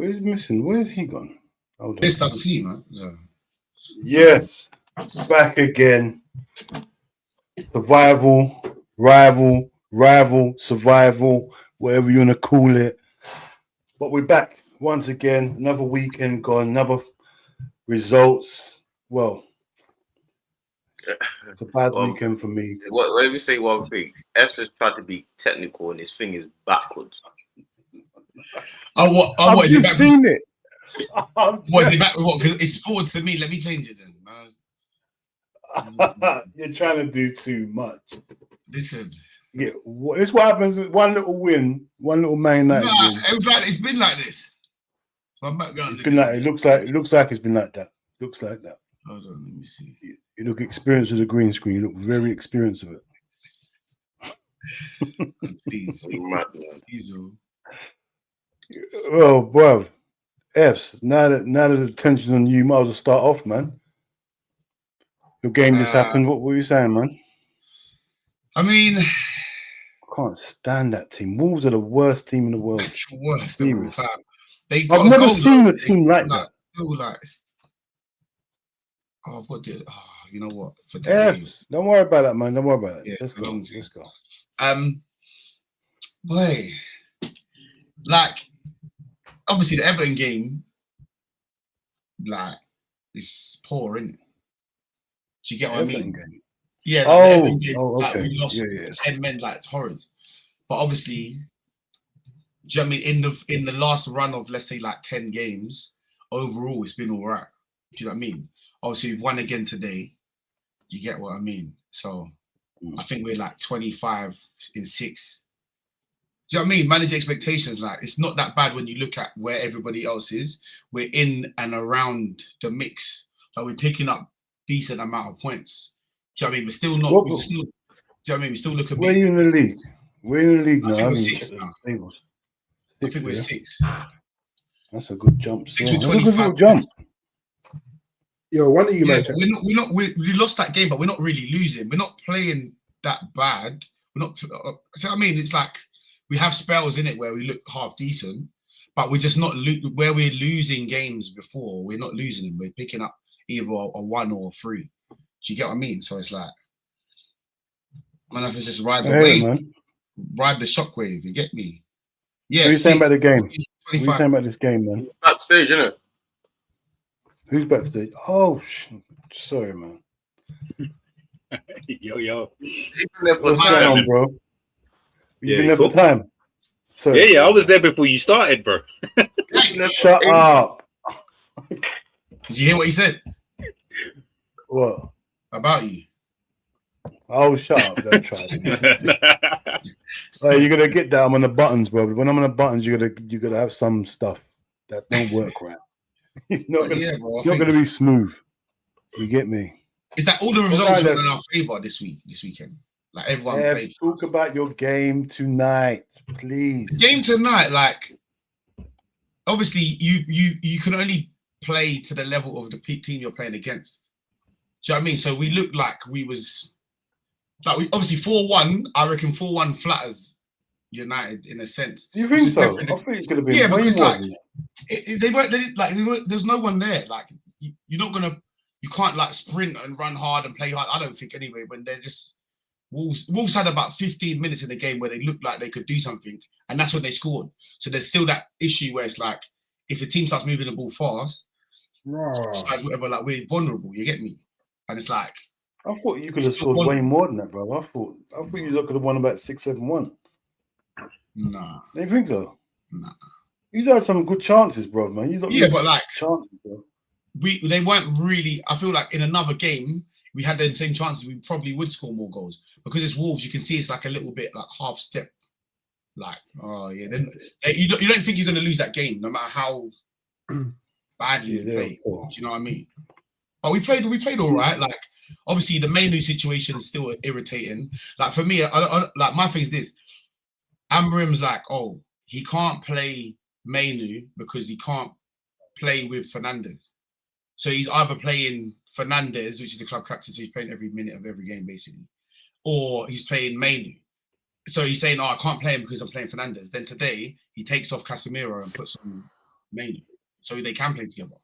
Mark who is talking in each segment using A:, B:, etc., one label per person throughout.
A: Where's missing? Where's he gone? Hold on.
B: This doesn't see, man. Yeah.
A: Yes, back again. Survival, rival, survival, whatever you want to call it. But we're back once again. Another weekend gone. Another results. Well, it's a bad weekend for me.
C: Let me say one thing. F's has tried to be technical and his thing is backwards.
B: What is it back?
A: Seen it.
B: What is it back? What? Because it's forward to me. Let me change it then.
A: You're trying to do too much.
B: Listen.
A: Yeah, this is what happens with one little win, one little Man United win.
B: It's been like this. My background.
A: It's been like it looks like it's been like that. Looks like that.
B: Hold on, let me see.
A: You look experienced with the green screen. You look very experienced with
B: it. Please.
A: Well, bruv, F's. Now that the tension's on you, might as well start off, man. Your game just happened. What were you saying, man?
B: I mean,
A: I can't stand that team. Wolves are the worst team in the world.
B: It's the worst.
A: Serious.
B: I've
A: never seen a team like that.
B: I've got to. You know what?
A: F's. Don't worry about that, man. Don't worry about it. Yeah, let's go. Let's go.
B: Boy, like, obviously the Everton game, like, is poor, isn't it? Do you get what I mean?
A: Game.
B: Yeah.
A: Like
B: game,
A: okay.
B: Like, we lost 10 men, like horrid. But obviously, do you know what I mean? In the last run of, let's say, like 10 games, overall, it's been all right. Do you know what I mean? Obviously, we've won again today. You get what I mean? So I think we're like 25 in 6. Do you know what I mean? Manage expectations. Like, it's not that bad when you look at where everybody else is. We're in and around the mix. Like, we're picking up decent amount of points. Do you know what I mean? We're still not. Do you know what I mean? We still look a bit.
A: Where are you in the league? We're in the league now.
B: I think we're 6 now. I think we're 6.
A: That's a good jump.
B: That's a good little
A: jump.
D: Yo, one of you, man.
B: We lost that game, but we're not really losing. We're not playing that bad. We're not. Do you know what I mean? It's like we have spells in it where we look half decent, but we're just not where we're losing games before. We're not losing them. We're picking up either a 1 or a 3. Do you get what I mean? So it's like, man, if it's just ride the wave, man. Ride the shockwave. You get me? Yeah.
A: What are you saying about the game? What are you saying about this game, man?
C: Backstage, isn't it?
A: Who's backstage? Oh, sorry, man.
E: Yo.
A: What's going on, bro? You've been there for time.
E: Sorry. Yeah. I was there before you started, bro.
A: Shut up.
B: Did you hear what he said?
A: What?
B: About you.
A: Oh, shut up. Don't try it. You're going to get that. I'm on the buttons, bro. When I'm on the buttons, you're gonna have some stuff that don't work right. You're not going to be smooth. You get me?
B: Is that all the results were in our favour this weekend? Like, everyone played.
A: Talk about your game tonight, please.
B: The game tonight, like, obviously, you can only play to the level of the team you're playing against. Do you know what I mean? So we looked like we was like obviously 4-1. I reckon 4-1 flatters United in a sense.
A: Do you think so? I think it could have been way
B: because
A: more.
B: Like there's no one there. Like you can't like sprint and run hard and play hard. I don't think anyway. When they're just Wolves had about 15 minutes in the game where they looked like they could do something, and that's when they scored. So there's still that issue where it's like if the team starts moving the ball fast, whatever, like we're vulnerable. You get me? And it's like
A: I thought you could have scored way more than that, bro. I thought you could have won about 6-7-1.
B: Nah.
A: Do you think so?
B: Nah.
A: You had some good chances, bro, man.
B: But like
A: chances, bro.
B: They weren't really. I feel like in another game we had the same chances. We probably would score more goals because it's Wolves. You can see it's like a little bit like half step. Like, oh yeah, then you don't think you're going to lose that game no matter how badly you play. Do you know what I mean? But we played all right. Like, obviously the Mainu situation is still irritating. Like for me, I like my thing is this. Amorim's like, oh, he can't play Mainu because he can't play with Fernandes. So he's either playing Fernandes, which is the club captain, so he's playing every minute of every game basically, or he's playing Mainu. So he's saying, oh, I can't play him because I'm playing Fernandes. Then today he takes off Casemiro and puts on Mainly, so they can play together,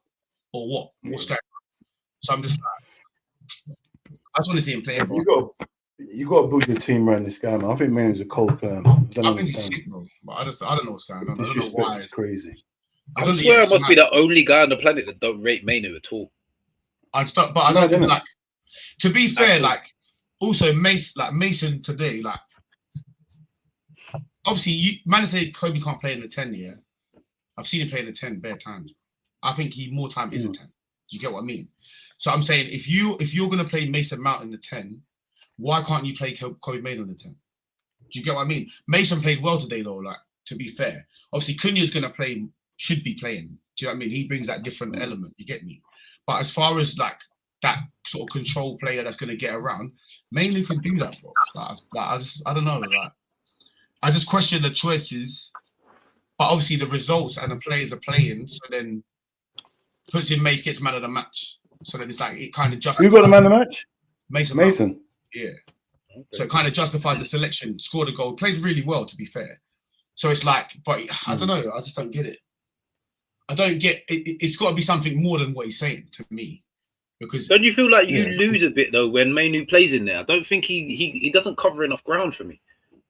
B: or what? What's going on? So I'm just like, I just want to see him play.
A: You got to build your team around this guy, man. I think Main's a cold player. I
B: think he's sick, bro. But I don't know what's going on. I don't know why.
A: It's crazy.
E: I swear I must be the only guy on the planet that don't rate Mainu at all.
B: I don't think, like, to be fair, like, also Mason today, like, obviously, man say Kobe can't play in the 10, yeah. I've seen him play in the 10 bare times. I think he more time is a 10. Do you get what I mean? So I'm saying if you're gonna play Mason Mount in the 10, why can't you play Kobe Mainu in the 10? Do you get what I mean? Mason played well today, though. Like, to be fair, obviously Cunha's gonna play, should be playing. Do you know what I mean? He brings that different element. You get me? But as far as like that sort of control player that's gonna get around, Mainu can do that, bro. I don't know. Like, I just question the choices. But obviously the results and the players are playing, so then puts in Mace gets man of the match. So then it's like it kind of justifies.
A: Who got the man of the match?
B: Mason. Yeah. Okay. So it kind of justifies the selection. Scored a goal, played really well, to be fair. So it's like, but I don't know. I just don't get it. I don't get it. It's got to be something more than what he's saying to me. Because
E: don't you feel like you lose a bit though when Mainu plays in there? I don't think he doesn't cover enough ground for me.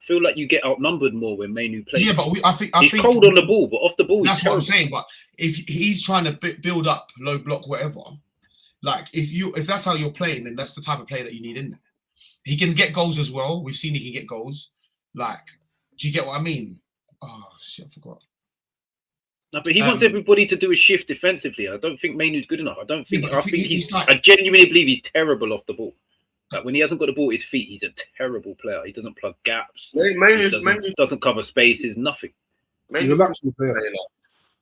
E: Feel like you get outnumbered more when Mainu plays.
B: Yeah, but I think
E: he's cold on the ball, but off the ball,
B: that's what I'm saying. But if he's trying to build up low block, whatever, like if that's how you're playing, then that's the type of player that you need in there. He can get goals as well. We've seen he can get goals. Like, do you get what I mean? Oh shit, I forgot.
E: No, but he wants everybody to do a shift defensively. I don't think Mainu's good enough. I think he's
B: like,
E: I genuinely believe he's terrible off the ball. Like when he hasn't got the ball at his feet, he's a terrible player. He doesn't plug gaps. He doesn't cover spaces. Nothing.
D: He's a luxury player.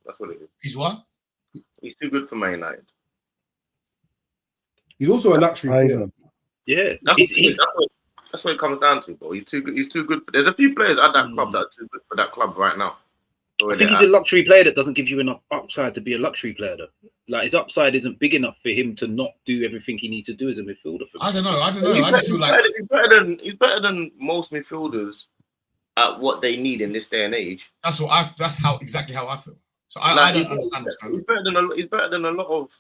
C: That's what it is.
B: He's what?
C: He's too good for Man United.
D: He's also a luxury player.
E: Yeah,
C: that's what it comes down to, bro. He's too good. He's too good. There's a few players at that club that are too good for that club right now.
E: I think he's a luxury player that doesn't give you enough upside to be a luxury player, though. Like his upside isn't big enough for him to not do everything he needs to do as a midfielder. For me.
B: I don't know.
C: He's better than most midfielders at what they need in this day and age.
B: That's exactly how I feel. So I don't understand this.
C: He's better than a lot of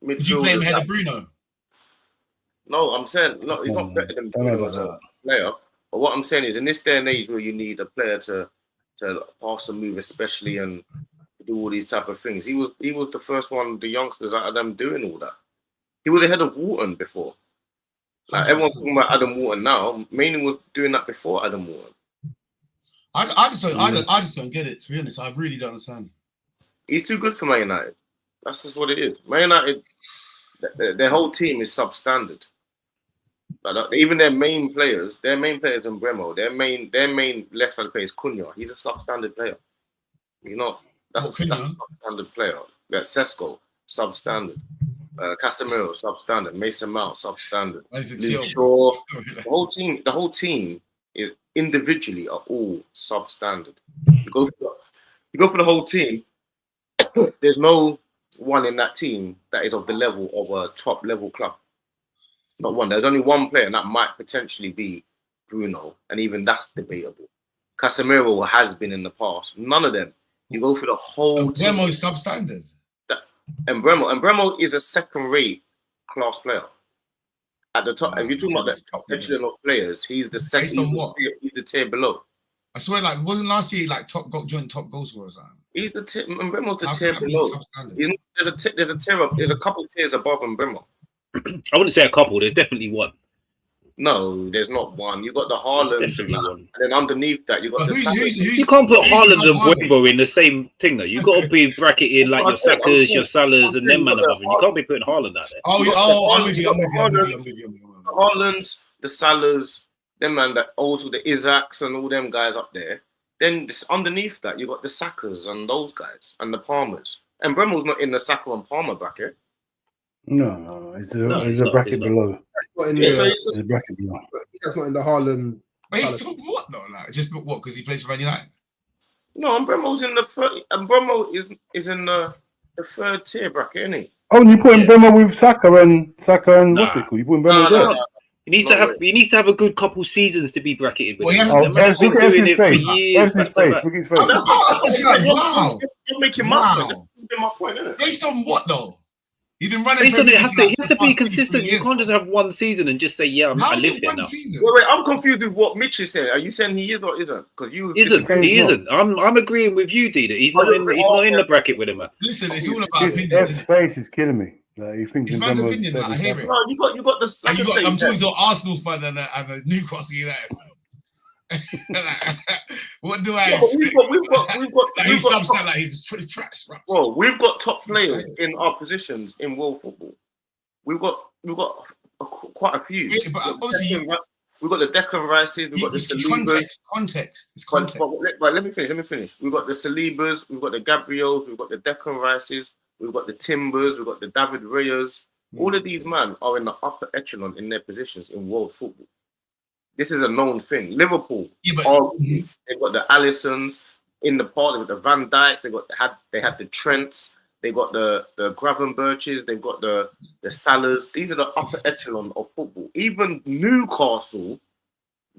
C: midfielders.
B: Would you play him ahead of Bruno?
C: No, I'm saying no. He's not better than Bruno as a player. But what I'm saying is, in this day and age where you need a player to pass and move, especially, and do all these type of things, he was the first one, the youngsters out of them doing all that. He was ahead of Wharton before. Like everyone's talking about Adam Wharton now. Mainly was doing that before Adam Wharton.
B: I just don't get it. To be honest, I really don't understand.
C: He's too good for Man United. That's just what it is. Man United, their whole team is substandard. Like even their main players in Bremo, their main left side player is Cunha. He's a substandard player. He's not. That's a substandard player. We got Sesko, substandard. Casemiro, substandard. Mason Mount, substandard. Luke Shaw. The whole team is individually are all substandard. You go for the whole team. There's no one in that team that is of the level of a top level club. Not one. There's only one player, and that might potentially be Bruno, and even that's debatable. Casemiro has been in the past. None of them. You go for the whole team.
B: Bremo is substandard.
C: And Bremo is a second-rate class player. At the top, if you're talking about the echelon of players, he's the second.
B: Based on what?
C: He's the tier below.
B: I swear, like, wasn't last year like joint top goal scorers?
C: He's the tier. Bremo's the tier below. There's a couple of tiers above Bremo.
E: I wouldn't say a couple. There's definitely one.
C: No, there's not one. You got the Haaland, and then underneath that you got
E: you can't put Haaland and Buemo in the same thing though. You got to be bracketing like your Sakas, your Salahs, and them man above. You can't be putting Haaland out there.
B: I'm with you.
C: Haalands, the Salahs, them man that also the Isaacs and all them guys up there. Then underneath that you got the Sakas and those guys and the Palmers. And Bremo's not in the Saka and Palmer bracket.
A: No, it's a bracket below. It's a bracket below.
D: He's not in the Haaland.
B: But he's still what though? Like, just what? Because he plays for Man United.
C: No, and Bremo's in the third. And Bremo is in the third tier bracket, isn't he?
A: Oh, and you put in Bremo with Saka and what's it called? You put in Bremo there.
E: He needs to have a good couple seasons to be bracketed with.
B: Well,
E: him.
A: Look at his face. Look at his face.
B: Wow.
C: You're making my point. That's my point, isn't it?
B: Based on what though? You've been running.
E: Based on it, he has to be consistent. You can't just have one season and just say, "Yeah, I live there now."
C: Wait, I'm confused with what Mitch is saying. Are you saying he is or isn't? Because you
E: he isn't. I'm agreeing with you, D. That he's not in the bracket with him, man.
B: Listen, it's all about
A: his face is killing me. Like, he thinks
B: it's man's opinion. I hear it.
C: No, you got this. Like
B: I'm talking to an Arsenal fan and a Newcastle United fan. What do I? We've got like he's trash, right?
C: Bro, we've got top players in our positions in world football. We've got quite a few.
B: Yeah, but obviously
C: we've got the Declan Rices, we've got the Salibas.
B: Context. It's context.
C: But let me finish. We've got the Salibas, we've got the Gabriels, we've got the Declan Rices, we've got the Timbers, we've got the David Reyes. All of these men are in the upper echelon in their positions in world football. This is a known thing. Liverpool, they've got the Allisons in the part. They've got the Van Dijks. They had the Trents. They got the Gravenberches. They've got the Salahs. These are the upper echelon of football. Even Newcastle,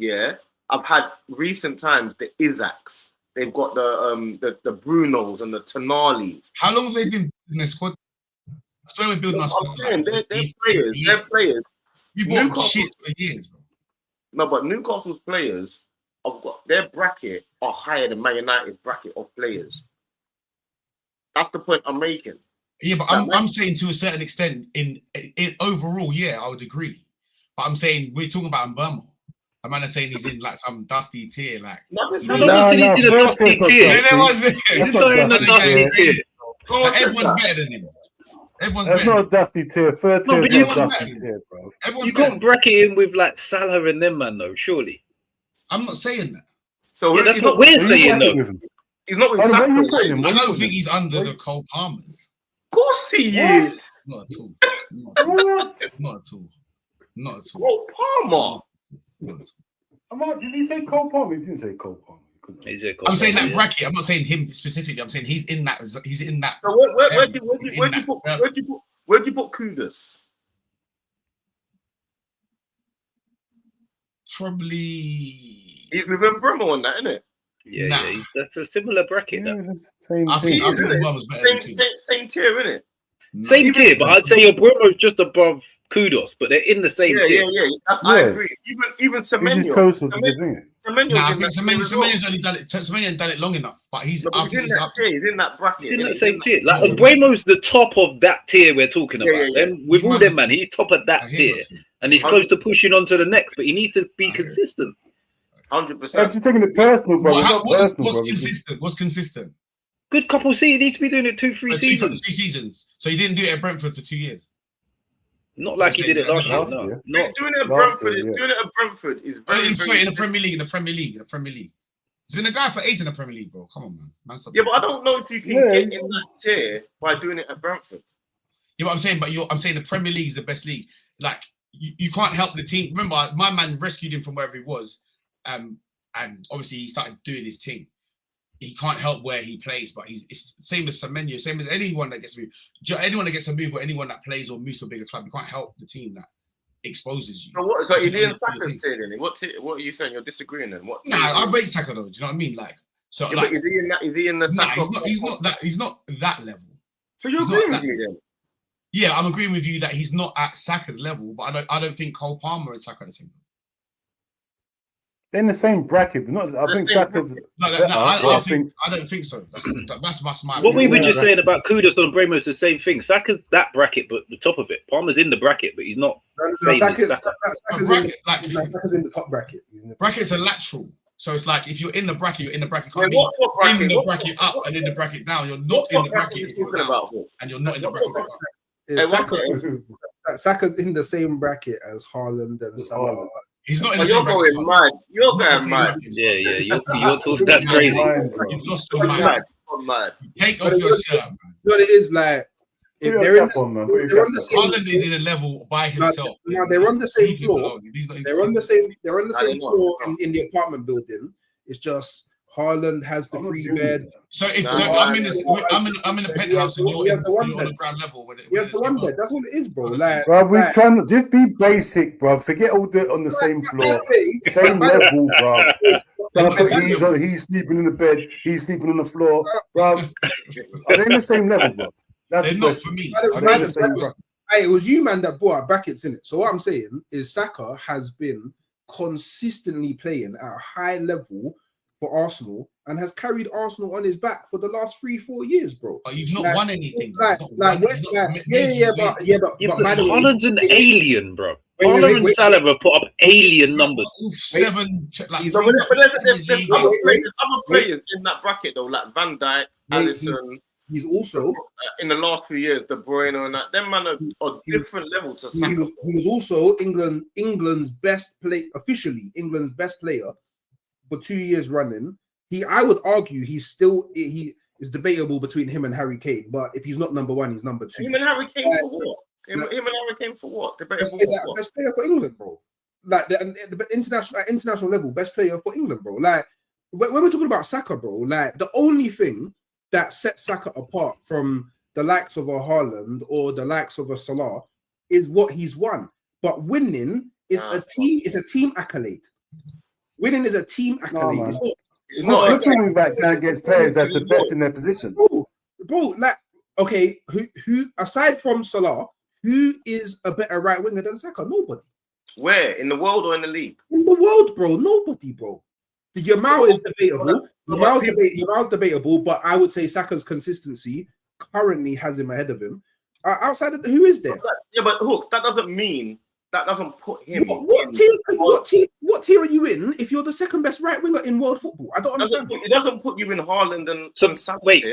C: I've had recent times the Isaacs. They've got the Brunos and the Tonalis.
B: How long have they been in this squad? I swear we're building our squad.
C: I'm saying they're players.
B: You bought shit for years, bro.
C: No, but Newcastle's players have got their bracket are higher than Man United's bracket of players. That's the point I'm making.
B: Yeah, but I'm saying to a certain extent, in overall, I would agree. But I'm saying we're talking about Mbeumo. A man is saying he's in like some dusty tier, like
E: he's in a dusty tier.
B: Everyone's better than him.
A: That's not a dusty tier. Third tier is not a dusty tier, bro.
E: You can't bracket him with like Salah and them, man, though, surely.
B: I'm not saying that.
C: So
E: that's what we're saying, though.
C: He's not with Salah.
B: I don't think he's under the Cole Palmers.
C: Of course he is.
B: Not at all. Not at all.
C: Cole Palmer.
A: Did he say Cole Palmer? He didn't say Cole Palmer.
B: I'm saying that bracket. I'm not saying him specifically. I'm saying he's in that. He's in that.
C: So where'd you put Kudus?
B: Probably.
C: He's with Mbeumo on that, isn't it?
E: Yeah, that's a similar bracket.
A: Yeah, that's the same
C: thing. Same tier, isn't it?
E: Same tier, but I'd say Mbeumo's just above Kudos, but they're in the same tier.
C: I agree. Even Semenyo.
A: He's just closer to the thing.
B: I think Semenyo's only done it. Semenyo done it long enough, but he's in that
C: tier. He's in that bracket.
E: He's in that same tier. Like Mbeumo's the top of that tier we're talking about. Then with all them, man, he's top of that tier, and he's close to pushing on to the next. But he needs to be consistent.
C: 100%.
A: I'm just taking it personal, bro.
B: What's consistent?
E: Good couple seasons. He needs to be doing it 2-3 seasons.
B: 2 seasons. So he didn't do it at Brentford for 2 years.
E: Not like he did it last year. No.
C: Doing it at Brentford. Doing it at Brentford is very
B: in the Premier League. In the Premier League. He's been a guy for ages in the Premier League, bro. Come on, man.
C: But I don't know if you can get in that tier by doing it at Brentford.
B: Yeah, but I'm saying the Premier League is the best league. Like you can't help the team. Remember, my man rescued him from wherever he was. And obviously he started doing his thing. He can't help where he plays, but it's same as Semenyo, same as anyone that gets a move. Anyone that gets a move or anyone that plays or moves to a bigger club, you can't help the team that exposes you.
C: So is he in Saka's tier then? What are you saying? You're disagreeing then?
B: I rate Saka though. Do you know what I mean? Like, so
C: but is he in that? Is he in the?
B: He's not that level.
C: So you're agreeing with me then?
B: Yeah, I'm agreeing with you that he's not at Saka's level, but I don't think Cole Palmer and Saka are the same.
A: They're in the same bracket, but not. I think Saka's.
B: I don't think so. That's my.
E: What we were just saying about Kudos and Mbeumo is the same thing. Saka's that bracket, but the top of it. Palmer's in the bracket, but he's not.
D: Saka's in the top bracket.
B: Brackets are lateral, so it's like if you're in the bracket, you're in the bracket. Can't be in the bracket up and in the bracket down. You're not in the bracket if you're down, and you're not in the bracket.
D: Saka's in the same bracket as Haaland and Salah.
B: He's not in the
C: You're going mad. You're going mad.
E: Yeah. You're talking. That's crazy.
B: You've lost your mind.
C: Mad.
B: Take off your shirt, man.
D: You know what it is like? If they're on the same,
B: Haaland is in a level by himself.
D: Now they're on the same floor. They're on the same floor in the apartment building. It's just Haaland has the
A: I'm not
D: free
A: doing
D: bed.
A: that.
B: So if
C: Nah,
B: I'm in the
D: He
B: penthouse
D: has
B: and
D: the-
B: you're
D: he has the one
B: on the
D: bed.
B: ground level with it.
D: He has the one bed. That's all it is, bro.
A: Bro, we
D: like,
A: trying to just be basic, bro. Forget all the on the same floor, same level, bro. Trying to put he's sleeping in the bed, he's sleeping on the floor, bro. Are they in the same level, bro? That's
B: They're
A: the
B: not
A: question.
B: for me.
A: Are they in the same, bro?
D: Hey, it was you, man, that brought our brackets in it. So what I'm saying is Saka has been consistently playing at a high level for Arsenal and has carried Arsenal on his back for the last 3-4 years, bro.
B: But you've not won anything.
D: But by the way,
E: Haaland's an alien, bro.
D: Wait,
E: Haaland and Salah have put up alien numbers.
B: Seven. Like,
C: So there's other
D: wait.
C: players in that bracket though, like Van Dijk, Alisson.
D: He's also
C: In the last few years, De Bruyne and that. Them man are different level to
D: he
C: Saka.
D: was also England's best player, officially England's best player for 2 years running. I would argue he is debatable between him and Harry Kane, but if he's not number one, he's number two.
C: Him and Harry Kane for what? Him and Harry Kane for what? Debatable for what?
D: Best player for England, bro. Like the international level, best player for England, bro. Like when we're talking about Saka, bro, like the only thing that sets Saka apart from the likes of a Haaland or the likes of a Salah is what he's won. But winning is a team accolade. Winning is a team accolade.
A: No, it's not talking about going against players that's the best in their position.
D: Bro, like, okay, who aside from Salah, who is a better right winger than Saka? Nobody.
C: Where? In the world or in the league?
D: In the world, bro. Nobody, bro. The Yamal is debatable. Yamal's debatable, but I would say Saka's consistency currently has him ahead of him. Outside of who is there?
C: Yeah, but Hook, that doesn't mean that doesn't put him.
D: What tier are you in if you're the second best right winger in world football? I don't understand.
C: It doesn't put you in Haaland and Saka.
E: Wait.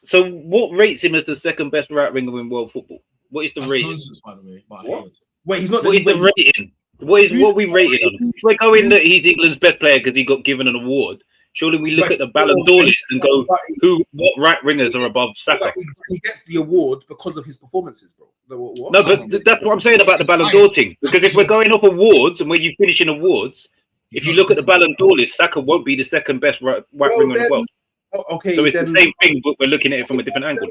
E: So what rates him as the second best right winger in world football? What is the rating?
B: Nonsense, by the way.
D: What? Wait, he's not.
E: What is the rating? What are we rating on? If we're going that he's England's best player because he got given an award, surely we look at the Ballon d'Or list and go, what right wingers are above Saka?
D: He gets the award because of his performances, bro. What?
E: No, but that's what I'm saying about the Ballon d'Or thing. Because if we're going off awards and when you finish in awards, if you look at the Ballon d'Or list, Saka won't be the second best right winger in the world.
D: Okay,
E: so it's the same thing, but we're looking at it from a different angle.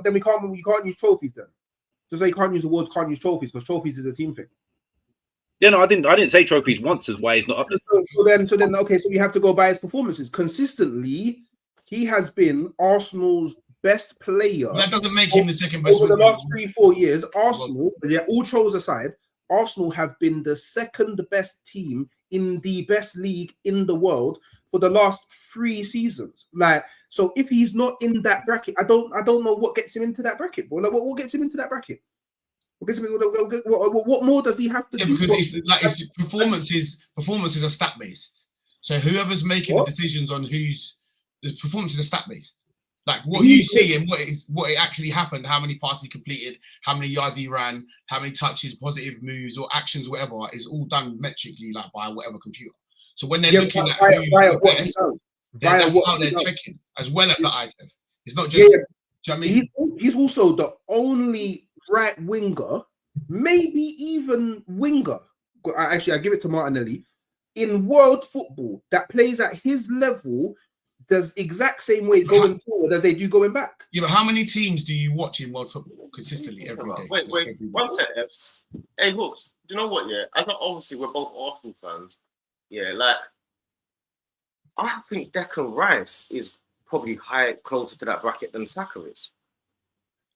D: Then we can't use trophies. Then just say you can't use awards, can't use trophies because trophies is a team thing.
E: Yeah, no, I didn't say trophies once as why he's not up there.
D: So then, okay, so we have to go by his performances. Consistently, he has been Arsenal's best player.
B: That doesn't make him the second best.
D: Over the last 3-4 years, Arsenal, all trolls aside, Arsenal have been the second best team in the best league in the world for the last 3 seasons. Like, so if he's not in that bracket, I don't know what gets him into that bracket. Bro. Like, what gets him into that bracket? What more does he have to do?
B: Because his performances are stat based. So whoever's making the decisions on the performances are stat based. Like what you see and what it actually happened, how many passes he completed, how many yards he ran, how many touches, positive moves or actions, whatever, is all done metrically, like by whatever computer. So when they're looking at that's how they're checking, as well as the eye test. It's not just. Do you know what I mean?
D: He's also the only right winger, maybe even winger. Actually, I give it to Martinelli in world football that plays at his level. Does exact same way going forward as they do going back.
B: Yeah, but how many teams do you watch in world football consistently every day?
C: Wait, one second. Hey, Hooks, do you know what? Yeah, I thought obviously we're both Arsenal fans. Yeah, like I think Declan Rice is probably closer to that bracket than Saka is.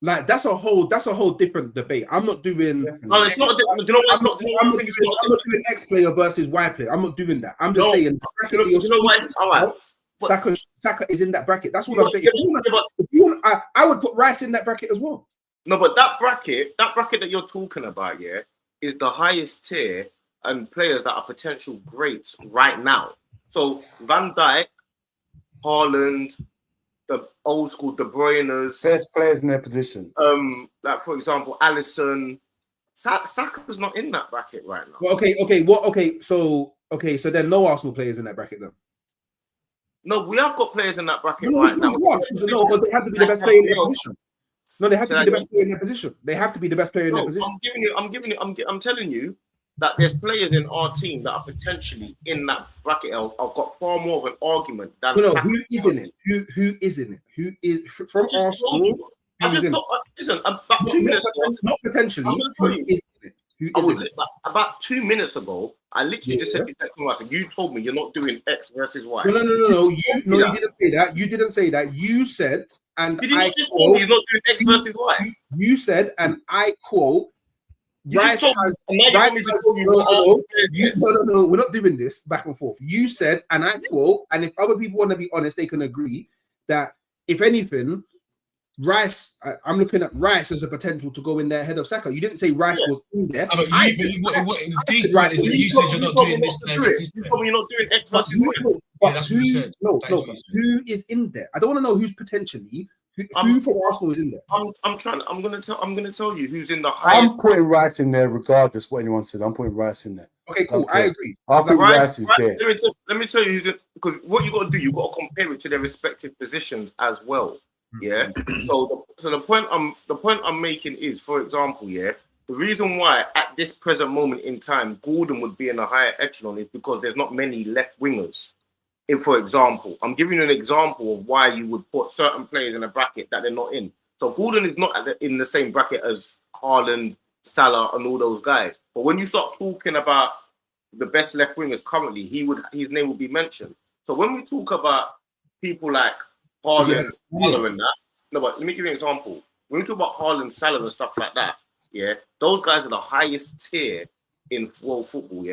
D: Like that's a whole different debate. I'm not doing.
C: No, it's not. You know what?
D: I'm not doing X player versus Y player. I'm not doing that. I'm just saying.
C: You know what? All right.
D: Saka is in that bracket. That's what I'm saying. I would put Rice in that bracket as well.
C: No, but that bracket that you're talking about, yeah, is the highest tier and players that are potential greats right now. So Van Dijk, Haaland, the old school De Bruyne's,
A: best players in their position.
C: Like for example, Alisson. Saka's not in that bracket right now.
D: Well, so then no Arsenal players in that bracket then.
C: No, we have got players in that bracket right now.
D: No, because they have to be the best player in their position. No, they have to be the best player in their position. They have to be the best player in their position.
C: I'm telling you, that there's players in our team that are potentially in that bracket. I've got far more of an argument than
D: No, who is in it? Who is in it? Who is from Arsenal?
C: I just thought, listen, about 2 minutes ago,
D: not potentially. Who is in it? Who is in it?
C: About 2 minutes ago, I literally just said you told me you're not doing X versus Y.
D: No. You didn't say that. You didn't say that. You said, and
C: did you not just tell me you're not doing X versus Y?
D: You said, and I quote. No, we're not doing this back and forth. You said, and I quote, and if other people want to be honest, they can agree that if anything, Rice, I'm looking at Rice as a potential to go in there ahead of Saka. You didn't say Rice was in there.
B: You said you're not doing this.
C: You told me you're not doing X versus Y.
D: But who is in there? I don't want to know who's potentially. Who from Arsenal is in there?
C: I'm gonna tell you who's in the highest.
A: I'm putting Rice in there regardless what anyone said. I'm putting Rice in there.
D: Okay, cool. I agree.
A: I think Rice is there.
C: Let me tell you who's in, because what you got to do, you got to compare it to their respective positions as well. Yeah. So the point I'm making is, for example, the reason why at this present moment in time Gordon would be in a higher echelon is because there's not many left wingers. If, for example, I'm giving you an example of why you would put certain players in a bracket that they're not in. So Gordon is not in the same bracket as Haaland, Salah, and all those guys. But when you start talking about the best left wingers currently, his name will be mentioned. So when we talk about people like Haaland, Salah, and that, no, but let me give you an example. When we talk about Haaland, Salah, and stuff like that, those guys are the highest tier in world football.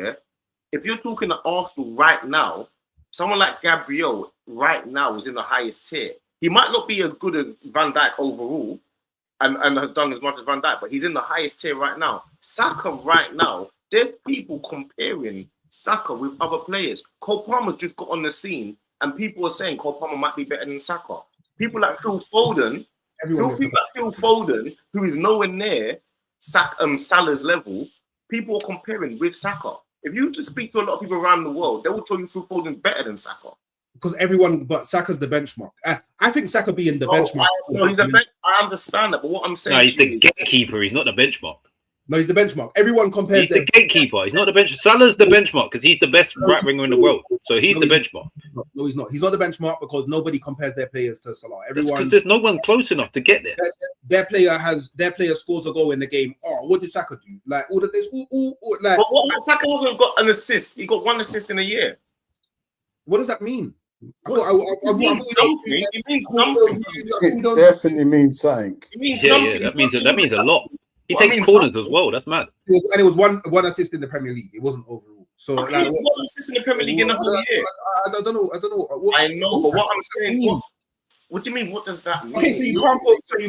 C: If you're talking to Arsenal right now, someone like Gabriel right now is in the highest tier. He might not be as good as Van Dijk overall and has done as much as Van Dijk, but he's in the highest tier right now. Saka right now, there's people comparing Saka with other players. Cole Palmer's just got on the scene and people are saying Cole Palmer might be better than Saka. People like Phil Foden, who is nowhere near Salah's level, people are comparing with Saka. If you just speak to a lot of people around the world, they will tell you Phil Foden's better than Saka.
D: Because but Saka's the benchmark. I think Saka being the benchmark.
C: He's the bench. I understand that, but what I'm saying,
E: he's the gatekeeper. He's not the benchmark.
D: No, he's the benchmark. Everyone compares.
E: He's the gatekeeper. He's not the benchmark. Salah's the benchmark because he's the best right winger in the world. So he's the benchmark.
D: No, he's not. He's not the benchmark because nobody compares their players to Salah. Everyone,
E: because there's no one close enough to get there.
D: Their player scores a goal in the game. Oh, what did Saka do? Like all of this, like.
C: But what Saka hasn't got an assist. He got one assist in a year.
D: What does that mean?
C: It means something.
A: It definitely means something.
C: It means something.
E: That means a lot. He takes corners as well. That's mad.
D: It was one assist in the Premier League. It wasn't overall. So
C: like, one assist in the Premier League in the whole year.
D: I don't know.
C: I know, but what I'm saying. What do you mean? What does that mean?
D: Okay, so you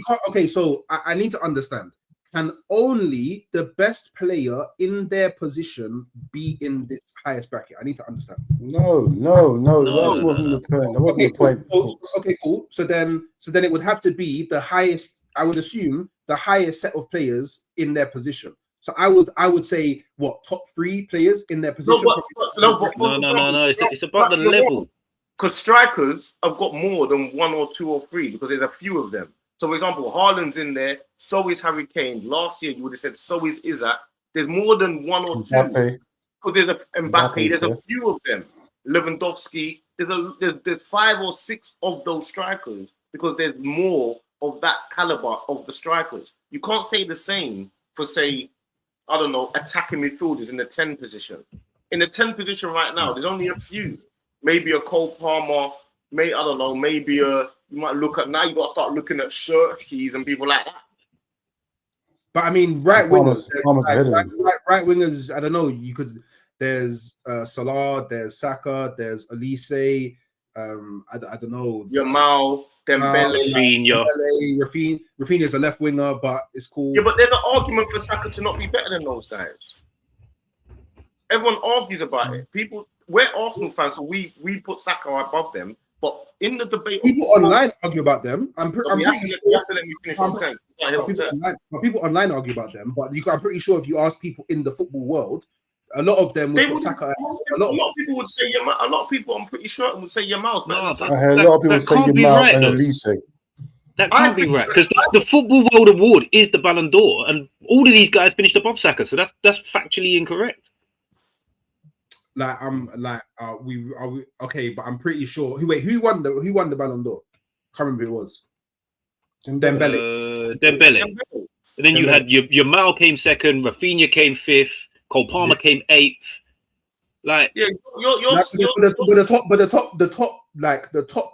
D: can't. Okay, so I need to understand. Can only the best player in their position be in this highest bracket? I need to understand.
A: No. That wasn't the point. That wasn't the point.
D: Okay, cool. So then it would have to be the highest. I would assume the highest set of players in their position. So I would say what, top 3 players in their position.
E: No. It's about the level.
C: Because strikers have got more than 1 or 2 or 3 because there's a few of them. So, for example, Haaland's in there. So is Harry Kane. Last year, you would have said so is Isaac. There's more than 1 or 2. Because there's a Mbappe. There's a few of them. Lewandowski. There's 5 or 6 of those strikers because there's more of that caliber of the strikers. You can't say the same for, say, I don't know, attacking midfielders in the 10 position. In the 10 position right now, there's only a few. Maybe a Cole Palmer. Maybe you might look at now. You got to start looking at shirt keys and people like that.
D: But I mean, right wingers. Right wingers. I don't know. You could. There's Salah. There's Saka. There's Elise. I don't know.
C: Yamal. Dembele.
D: Rafinha is a left winger, but it's cool.
C: Yeah, but there's an argument for Saka to not be better than those guys. Everyone argues about it. We're Arsenal fans, so we put Saka above them. But in the debate,
D: people online argue about them. People online argue about them, but I'm pretty sure if you ask people in the football world, a lot of them would put Saka.
C: A lot of people would say Yamal. A lot of people, I'm pretty sure, would say Yamal.
A: A lot of people say Yamal and Elise.
E: That can't be right because the Football World Award is the Ballon d'Or, and all of these guys finished above Saka, so that's factually incorrect.
D: Like we okay, but I'm pretty sure. Who won the Ballon d'Or? Can't remember who it was. Dembele.
E: And then you had your Mal came second, Rafinha came fifth, Cole Palmer came eighth. Like
D: the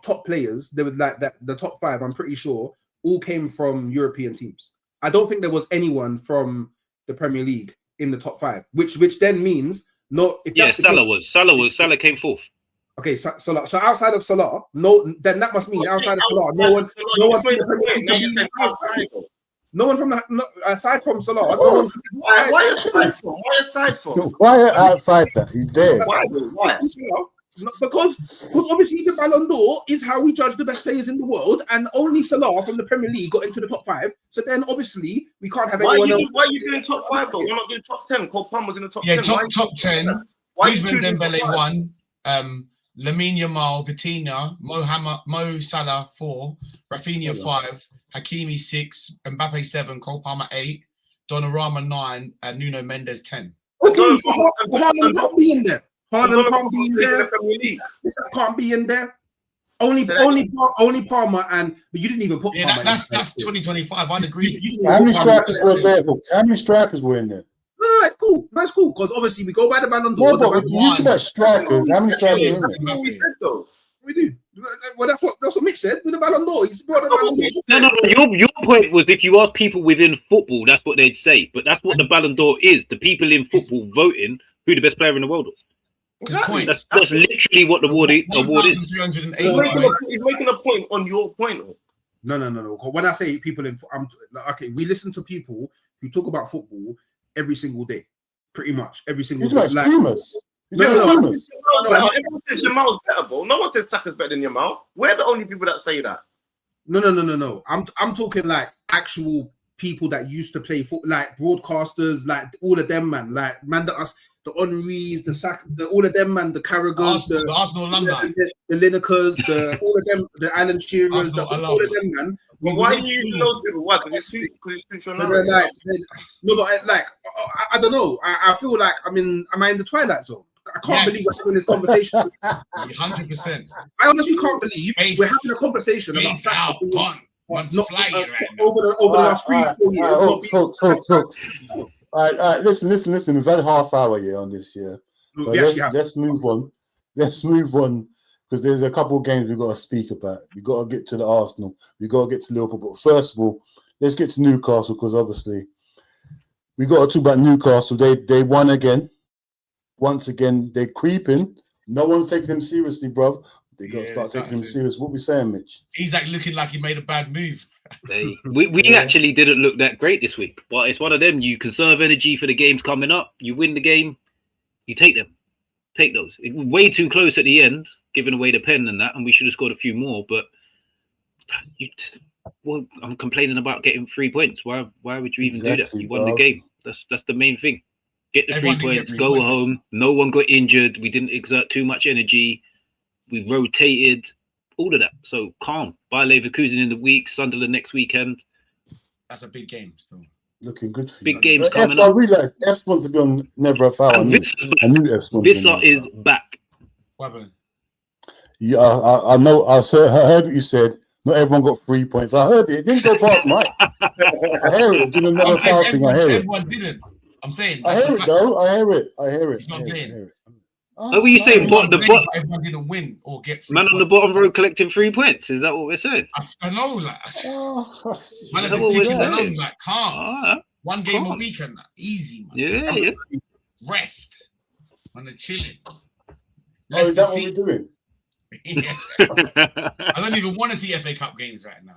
D: top players, they were like that. The top five, I'm pretty sure, all came from European teams. I don't think there was anyone from the Premier League in the top five, which then means Salah
E: came fourth.
D: Okay, so outside of Salah, then that must mean outside of Salah, no one from aside from Salah.
C: Why aside from?
A: Why outside that? He's there.
C: Why?
D: Because obviously the Ballon d'Or is how we judge the best players in the world, and only Salah from the Premier League got into the top five. So then obviously we can't have anyone else.
C: Why are you doing top five though? You're not doing top 10. Cole Palmer's in the top 10.
B: Yeah, top 10. Usman Dembele 1. Lamine Yamal, Vitinha, Mo Salah 4, Rafinha 5, Hakimi 6, Mbappe 7, Cole Palmer 8, Donnarumma 9, and Nuno Mendes 10.
D: Okay, so Haaland can't be in there. Haaland can't be in there. Can't be in there. Only Palmer but you didn't even put Palmer.
B: That's 2025. I'd agree.
A: How many strikers were there? How many strikers were in there?
D: No, that's cool. That's cool because obviously we go by the Ballon d'Or.
A: No, but you talk about strikers. How many strikers are in there?
C: We said though.
D: We do. Well, that's what Mitch said with the Ballon d'Or. He's brought the Ballon d'Or.
E: No. Your point was if you ask people within football, that's what they'd say. But that's what the Ballon d'Or is. The people in football voting who the best player in the world was.
C: Exactly.
E: That's literally what the award is.
C: He's making a point on your point.
D: No. When I say people in, we listen to people who talk about football every single day, pretty much every single day.
A: Like streamers.
C: Everyone says Yamal's better, bro. No one says Saka's better than Yamal. We're the only people that say that.
D: No. I'm talking like actual people that used to play football, like broadcasters, like all of them, man. Like man, the Henrys, the Saka, all of them, man. The Carragers, the
B: Arsenal alumni,
D: the Linekers, all of them, the Alan Shearers, all of them, man.
C: But why are you using those people? Why? Because it suits your narrative.
D: I don't know. I feel like am I in the Twilight Zone? I can't believe we're having this conversation.
B: 100%.
D: I honestly can't believe we're having a conversation about Saka over the last 3-4 years.
A: All right. Listen. We've had a half hour here on this year. So let's move on. Let's move on because there's a couple of games we've got to speak about. We've got to get to the Arsenal. We've got to get to Liverpool. But first of all, let's get to Newcastle because obviously we got to talk about Newcastle. They won again. Once again, they're creeping. No one's taking them seriously, bruv. They got to start taking them serious. What we saying, Mitch?
B: He's like looking like he made a bad move.
E: We actually didn't look that great this week, but it's one of them. You conserve energy for the games coming up. You win the game, you take them. Take those. Way too close at the end, giving away the pen and that, and we should have scored a few more. But I'm complaining about getting 3 points. Why would you even do that? You won the game. That's the main thing. Get the 3 points, go home. No one got injured. We didn't exert too much energy. We rotated, all of that. So calm. Bayer Leverkusen in the week, Sunderland next weekend.
B: That's a big game still.
A: Looking good for
E: big
A: you.
E: Games coming up.
A: I realized F's want to be on Never a Foul. I knew F's
E: Vissa is back.
B: What happened?
A: Yeah, I know. I heard what you said. Not everyone got 3 points. I heard it. It didn't go past mine. I hear it. Doing another foul thing. I hear it.
B: Everyone didn't. I'm saying.
A: I hear it though. I hear it.
B: He's not saying.
E: What were you saying?
B: Everyone didn't win or get
E: man on the bottom row collecting 3 points. Is that what we're saying?
B: I know, like man, just taking along, like calm. One game a week and that. Easy, man.
E: Yeah.
B: Rest. Man, they're chilling.
A: Is that what we're doing?
B: Yeah. I don't even want to see FA Cup games right now.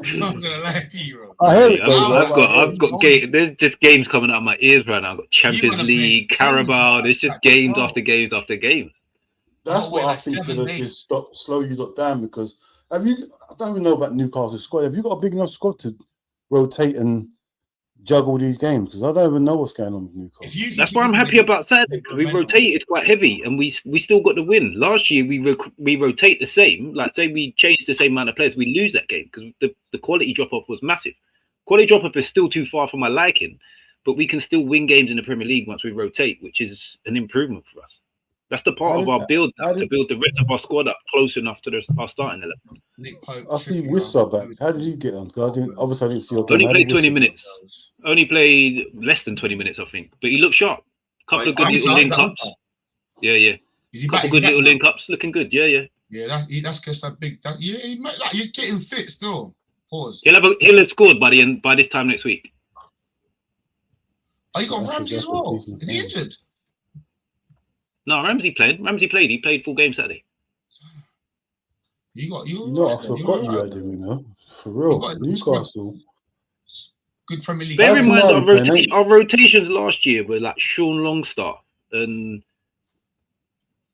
B: I'm not gonna lie to you, bro.
A: I hear it.
E: I've got there's just games coming out of my ears right now. I've got Champions League, Carabao. There's just games after games after games.
A: That's what I think is gonna just slow you lot down because I don't even know about Newcastle's squad. Have you got a big enough squad to rotate and juggle these games because I don't even know what's going on with Newcastle.
E: That's why I'm happy about Saturday, because we rotated quite heavy and we still got the win. Last year we rotate the same. Like say we change the same amount of players, we lose that game because the quality drop off was massive. Quality drop off is still too far for my liking, but we can still win games in the Premier League once we rotate, which is an improvement for us. That's the part of our build to build the rest of our squad up close enough to our starting 11.
A: I see Wissa back. How did he get on? Obviously, I didn't see.
E: Only played 20 minutes. Only played less than 20 minutes, I think. But he looked sharp. Couple of good little link ups. Yeah. Couple good little link ups. Looking good. Yeah.
B: Yeah, that's just that big. You're getting fit still. Pause.
E: He'll have scored by this time next week.
B: Oh, you got Ramsey as well. Is he injured?
E: No, Ramsey played. He played full game Saturday.
A: I forgot you had him, for real. Newcastle.
B: Good Premier League.
E: Bear in mind our rotations last year were like Sean Longstaff, and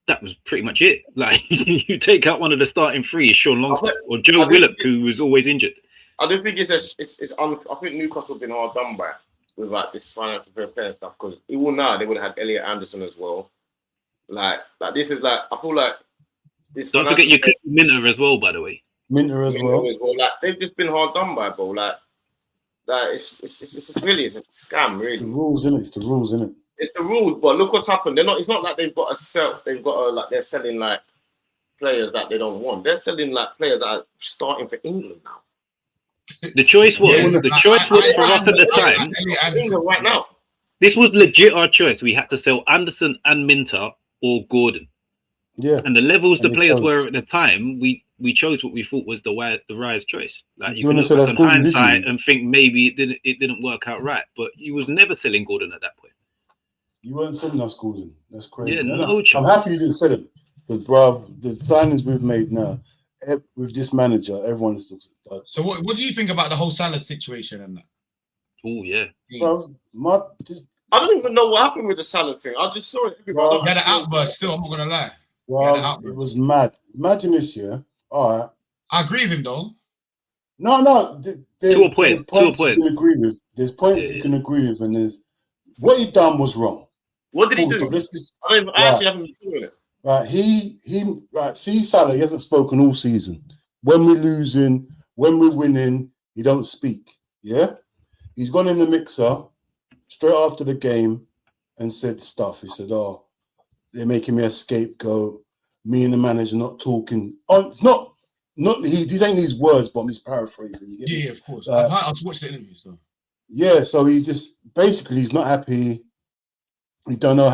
E: that was pretty much it. Like you take out one of the starting three, is Sean Longstaff or Joe Willop, who was always injured.
C: I don't think I think Newcastle have been hard done by with like this financial fair play and stuff because even now they would have had Elliot Anderson as well. Like this is like I feel like this.
E: Don't forget you could Minter as well, by the way.
A: Minter as well.
C: Like they've just been hard done by, bro. Like it's a scam, really.
A: It's the rules, innit?
C: It's the rules, but look what's happened. It's not like they've got to sell. They've got to they're selling like players that they don't want. They're selling like players that are starting for England now.
E: The choice was for us at the time.
C: England right now.
E: This was legit our choice. We had to sell Anderson and Minter or Gordon.
A: Yeah.
E: And the levels the players were at the time, we chose what we thought was the right choice. Like you can look back on hindsight and think maybe it didn't work out right, but you was never selling Gordon at that point.
A: You weren't selling us Gordon. That's crazy.
E: Yeah, no chance.
A: I'm happy you didn't sell him. But bruv, the signings we've made now with this manager, everyone's looks at that.
B: So what do you think about the whole Salah situation and that?
E: Oh yeah.
A: Bruv,
C: I don't even know what happened with the Salah thing. I just saw it.
B: He had an outburst still, I'm not gonna lie.
A: Well, it was mad. Imagine this year. All right.
B: I agree with him though.
A: No. There's points you can agree with. There's points you can agree with, and there's what he done was wrong.
C: What did he do? I actually haven't seen it.
A: Right, see Salah, he hasn't spoken all season. When we're losing, when we're winning, he don't speak. Yeah? He's gone in the mixer straight after the game and said stuff. He said, they're making me a scapegoat. Me and the manager not talking. It's not these ain't his words, but I'm just paraphrasing.
B: Yeah, of course. I've watched the interview, so.
A: Yeah, so he's just basically he's not happy. He don't know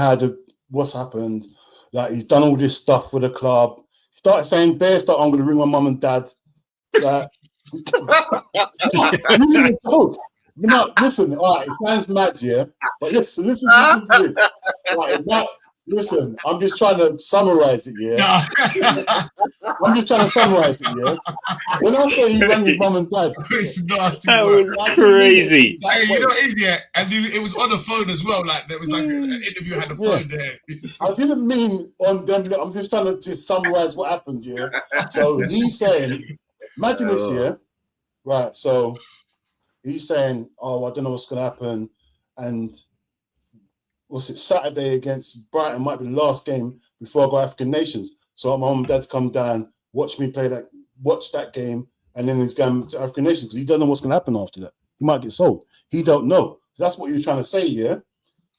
A: what's happened. Like he's done all this stuff with the club. Started saying I'm gonna ring my mum and dad. Like, listen, all right, it sounds mad, yeah. But listen to this. Right, listen, I'm just trying to summarize it, yeah. I'm just trying to summarize it, yeah. When I say he rang his mum and dad,
E: that was crazy.
B: Hey, you know what it is, yeah? And it was on the phone as well. Like there was like an interview had the phone there.
A: I didn't mean on them. I'm just trying to summarize what happened, yeah. So he's saying, imagine this, yeah. Right, so he's saying, I don't know what's gonna happen, and Saturday against Brighton might be the last game before I go African Nations. So my mum and dad's come down, watch that game, and then he's going to African Nations because he doesn't know what's going to happen after that. He might get sold. He don't know. So that's what you're trying to say, yeah?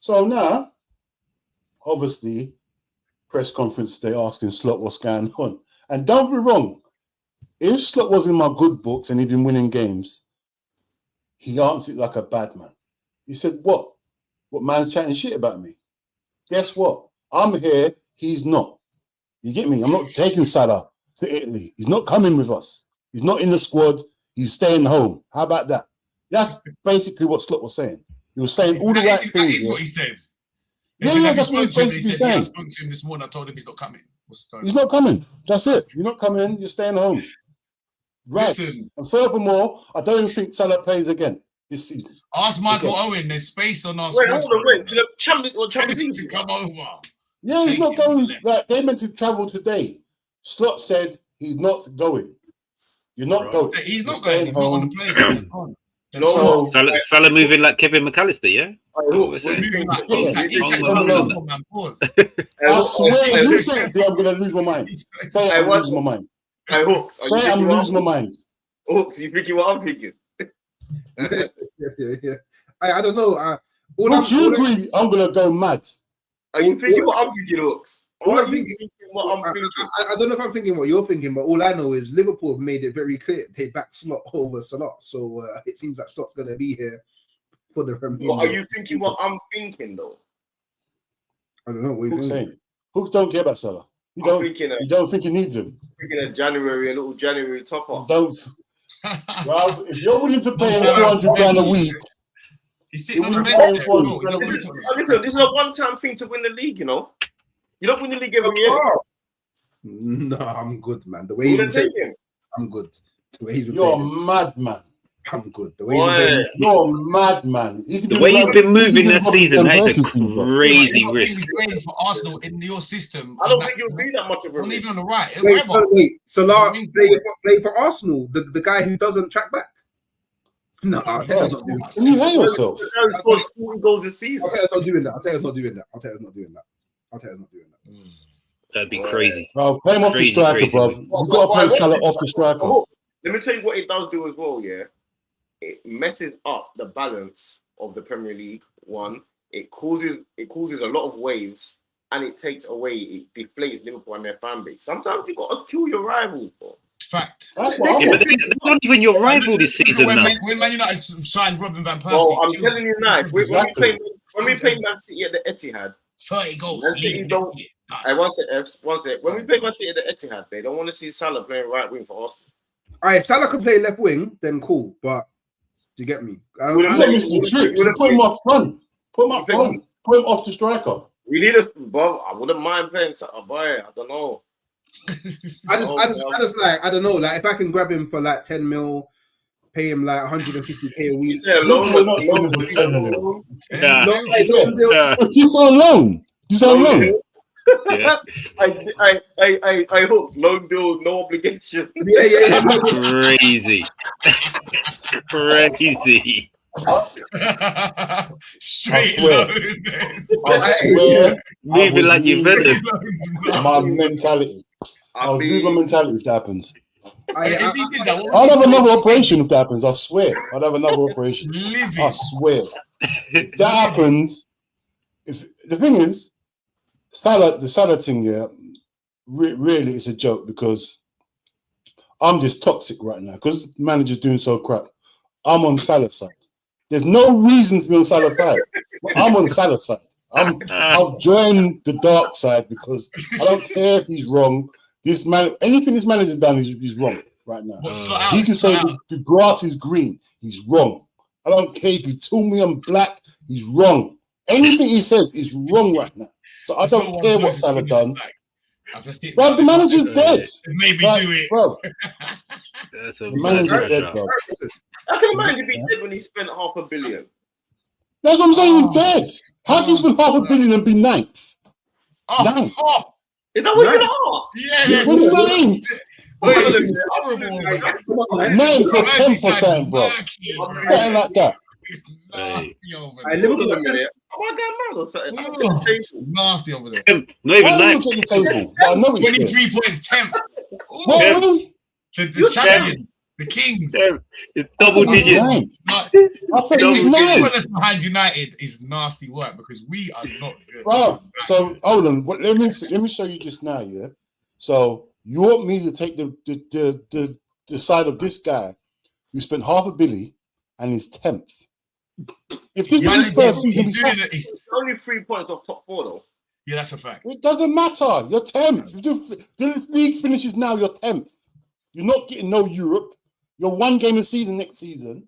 A: So now, obviously, press conference today asking Slot what's going on. And don't be wrong, if Slot was in my good books and he'd been winning games, he answered like a bad man. He said, what? What man's chatting shit about me? Guess what? I'm here, he's not. You get me? I'm not taking Salah to Italy. He's not coming with us. He's not in the squad. He's staying home. How about that? That's basically what Slot was saying. He was saying all the right things.
B: That is what he said.
A: Yeah, that's what he's basically saying.
B: I spoke to him this morning. I told him he's not coming.
A: He's not coming. That's it. You're not coming. You're staying home. Right.
B: Listen.
A: And furthermore, I don't even think Salah plays again this season.
B: Ask Michael Owen. There's space on our
C: squad. Wait. The Champions League
B: to come over.
A: Yeah, he's not going. Like, they meant to travel today. Slot said he's not going. You're not going.
B: He's not going. He's not on the plane.
C: No,
E: Salah moving like Kevin McAllister, yeah?
C: Hawks,
E: What was
B: Moving
E: it?
B: like man. Pause.
A: I swear, you said I'm going to lose my mind. Say I'm losing my mind.
C: Hey, Hawks, are you
A: Say I'm
C: thinking what
A: losing my mind.
C: Hawks, you thinking what I'm thinking?
D: Yeah. I don't know.
A: Would you agree? I'm going to go mad.
C: Are you thinking what I'm thinking, Hawks?
D: All
C: Or
D: I'm
C: are you
D: thinking-
C: thinking what I'm thinking?
D: I don't know if I'm thinking what you're thinking, but all I know is Liverpool have made it very clear they back Slot over Salah. So it seems that Slot's going to be here for the remainder.
C: What are you thinking what I'm thinking, though?
D: I don't know. What you
A: Hook's
D: think?
A: saying. Hooks don't care about Salah. You
C: I'm
A: don't think he needs him.
C: thinking a January, a little January top
A: You
C: up.
A: don't. Well, if you're willing to pay him 400 grand a week,
B: He's
A: you're
B: sitting on the
A: willing to pay him
B: bench.
A: 400 grand a week.
C: Listen, this is a one-time thing to win the league, you know. You don't win the league every year.
D: No, I'm good, man. The way
C: You
D: he's
C: gonna
D: been
C: take
D: playing,
C: him?
D: I'm good. The way he's been
A: You're
D: playing,
A: a madman.
D: I'm good. The way he's been playing,
A: You're a madman.
E: The way you've been moving that season, that is a crazy risk.
B: He's playing for Arsenal in your system.
C: I don't think it'll be that much of a
B: Not even
C: risk.
B: on the right.
D: Wait, Salah played for Arsenal, the guy who doesn't track back. No, I'll tell you not doing that.
A: Can you hate yourself?
C: He scores 40 goals a season.
D: I'll tell you not doing that. I'll tell you not doing that.
E: That'd be crazy.
A: Bro, play him off the
E: Crazy,
A: striker,
E: crazy.
A: bro. You've got to play Salah off the striker.
C: Let me tell you what it does do as well, yeah. It messes up the balance of the Premier League. One, it causes a lot of waves, and it takes away, it deflates Liverpool and their fan base. Sometimes you got to kill your rivals, bro.
B: Fact.
A: That's what
E: Yeah, but they're not even your rival this season
B: When
E: now.
B: Man United signed Robin van Persie,
C: Well, I'm telling you now,
A: Exactly.
C: when we played Man City at the Etihad,
B: 30 goals.
C: Man City don't. One sec. When we played Man City at the Etihad, they don't want to see Salah playing right wing for Arsenal.
D: All right, if Salah can play left wing, then cool. But do you get me?
A: You don't miss the trick. You put him off front. Put him up front. Put him off the striker.
C: We need a, bro. I wouldn't mind playing Salah, boy. I don't know.
D: I just like, I don't know, like if I can grab him for like 10 mil, pay him like 150k a week.
C: You say alone,
A: We're not selling for 10 million.
E: Yeah.
D: No, like, don't do-
E: Yeah.
A: He's on loan. He's on loan.
E: Yeah.
C: I hope loan deals, no obligation.
D: Yeah.
E: Crazy. Crazy.
B: Straight
A: I swear.
B: loan.
A: I swear,
E: Moving like you better.
A: my mentality. I'll do my mentality if that happens.
B: If he did that,
A: I'll have another operation if that happens. I swear. I'll have another operation.
B: Living.
A: I swear. If that happens, if the thing is, the Salah thing, yeah, really it's a joke because I'm just toxic right now because manager's doing so crap. I'm on Salah's side. There's no reason to be on Salah's side. I'm on Salah's side. I'll join the dark side because I don't care if he's wrong. This man, anything this manager done is wrong right now. He can say the grass is green. He's wrong. I don't care if he told me I'm black. He's wrong. Anything he says is wrong right now. So I don't care what Salah done. Bro, the manager's dead.
B: Maybe
A: Like,
B: do it.
A: bro,
E: That's a
A: the manager's dead, bro.
C: How can a manager be dead when he spent $500 million?
A: That's what I'm saying. He's dead. How can you spend $500 million and be ninth? Ninth.
C: Is that what you are?
B: Yeah.
A: What's ninth?
B: Horrible.
A: Ninth or 10th or something, bro. Something like that.
B: It's nasty over
D: I
B: there.
D: live
C: Hold on a minute. Am I going mad or something? I'm
B: Oh,
C: temptation.
B: nasty over there.
E: Not even
A: Why
E: that.
A: are you looking at the table? I know it's there.
B: 23 points, 10th.
A: What, really?
B: The champion, the Kings.
E: It's double
A: He's
E: digits.
A: ninth.
B: Not-
A: I thought he was
B: Put
A: ninth.
B: us behind United is nasty work because we are not good.
A: Bro, so hold on. Let me show you just now, yeah. So you want me to take the side of this guy who spent $500 million and is 10th. If this was his first season,
B: He's doing it.
C: It's only 3 points off top four, though.
B: Yeah, that's a fact.
A: it doesn't matter. You're 10th. If the league finishes now, you're 10th. You're not getting no Europe. You're one game a season next season.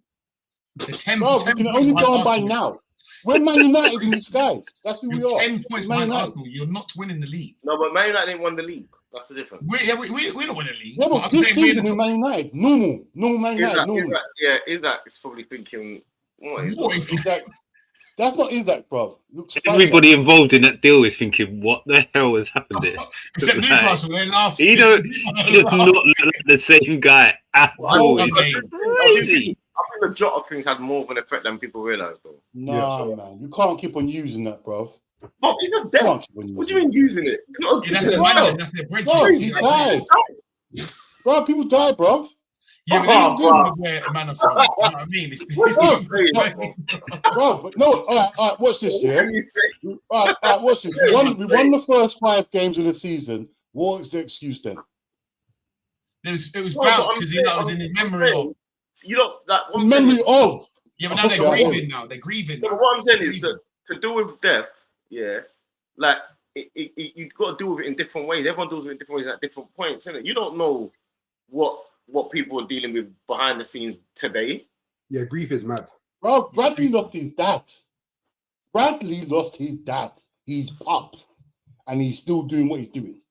B: It's 10,
A: Bro,
B: 10
A: we can
B: points
A: only
B: behind
A: go on by
B: Arsenal.
A: now. We're Man United in disguise. That's who we
B: You're
A: are.
B: 10 points
A: Man
B: behind
A: United.
B: Arsenal. You're not winning the league.
C: No, but Man United didn't win the league. That's the difference.
B: We're not winning the league.
A: Yeah, but
B: I'm
A: this
B: saying we're
A: season
B: the
A: with Man United, normal Man United, normal.
C: Isaac is probably thinking, what is
B: What is
A: Isaac. That's not Isaac, bro. Looks
E: Everybody involved in that deal is thinking, what the hell has happened here?
B: Except Newcastle, they're laughing.
E: He does not look like the same guy at all. It's crazy.
C: the Jota things had more of an effect than people realize, though.
A: Nah, man, you can't keep on using that, bro.
C: But he's not dead.
A: Can't keep on
C: What do you mean using it?
B: That's their money. That's their bread.
A: Bro, he died. Bro, people die, bro.
B: Yeah, but they're not good with where man are from. You know what I mean?
A: Bro, but no, all right, watch this, yeah? All right, watch this. We won the first 5 games of the season. What is the excuse then?
B: It was bout because it was in his memory of.
C: You know, like
A: memory of.
B: Yeah, but now they're grieving now. They're grieving.
C: But what I'm saying is to do with death, yeah, like you've got to deal with it in different ways. Everyone deals with it in different ways at different points, innit? You don't know what people are dealing with behind the scenes today.
D: Yeah, grief is mad.
A: Bro, Bradley lost his dad. Bradley lost his dad. He's up, and he's still doing what he's doing.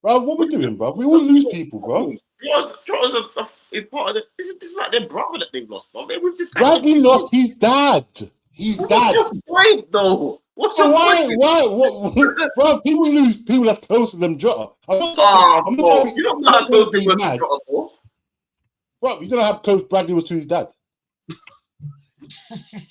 A: Bro, what we doing, bro? We all lose people, bro.
C: Jota's a part of it. This is like their brother that they've lost, bro.
A: Bradley lost his dad. His dad.
C: What's your point, though? What's your point?
A: Why? Bro, people lose people that's close to them, Jota.
C: You don't know how close people are to Jota, bro.
A: Bro, you don't know how close Bradley was to his dad.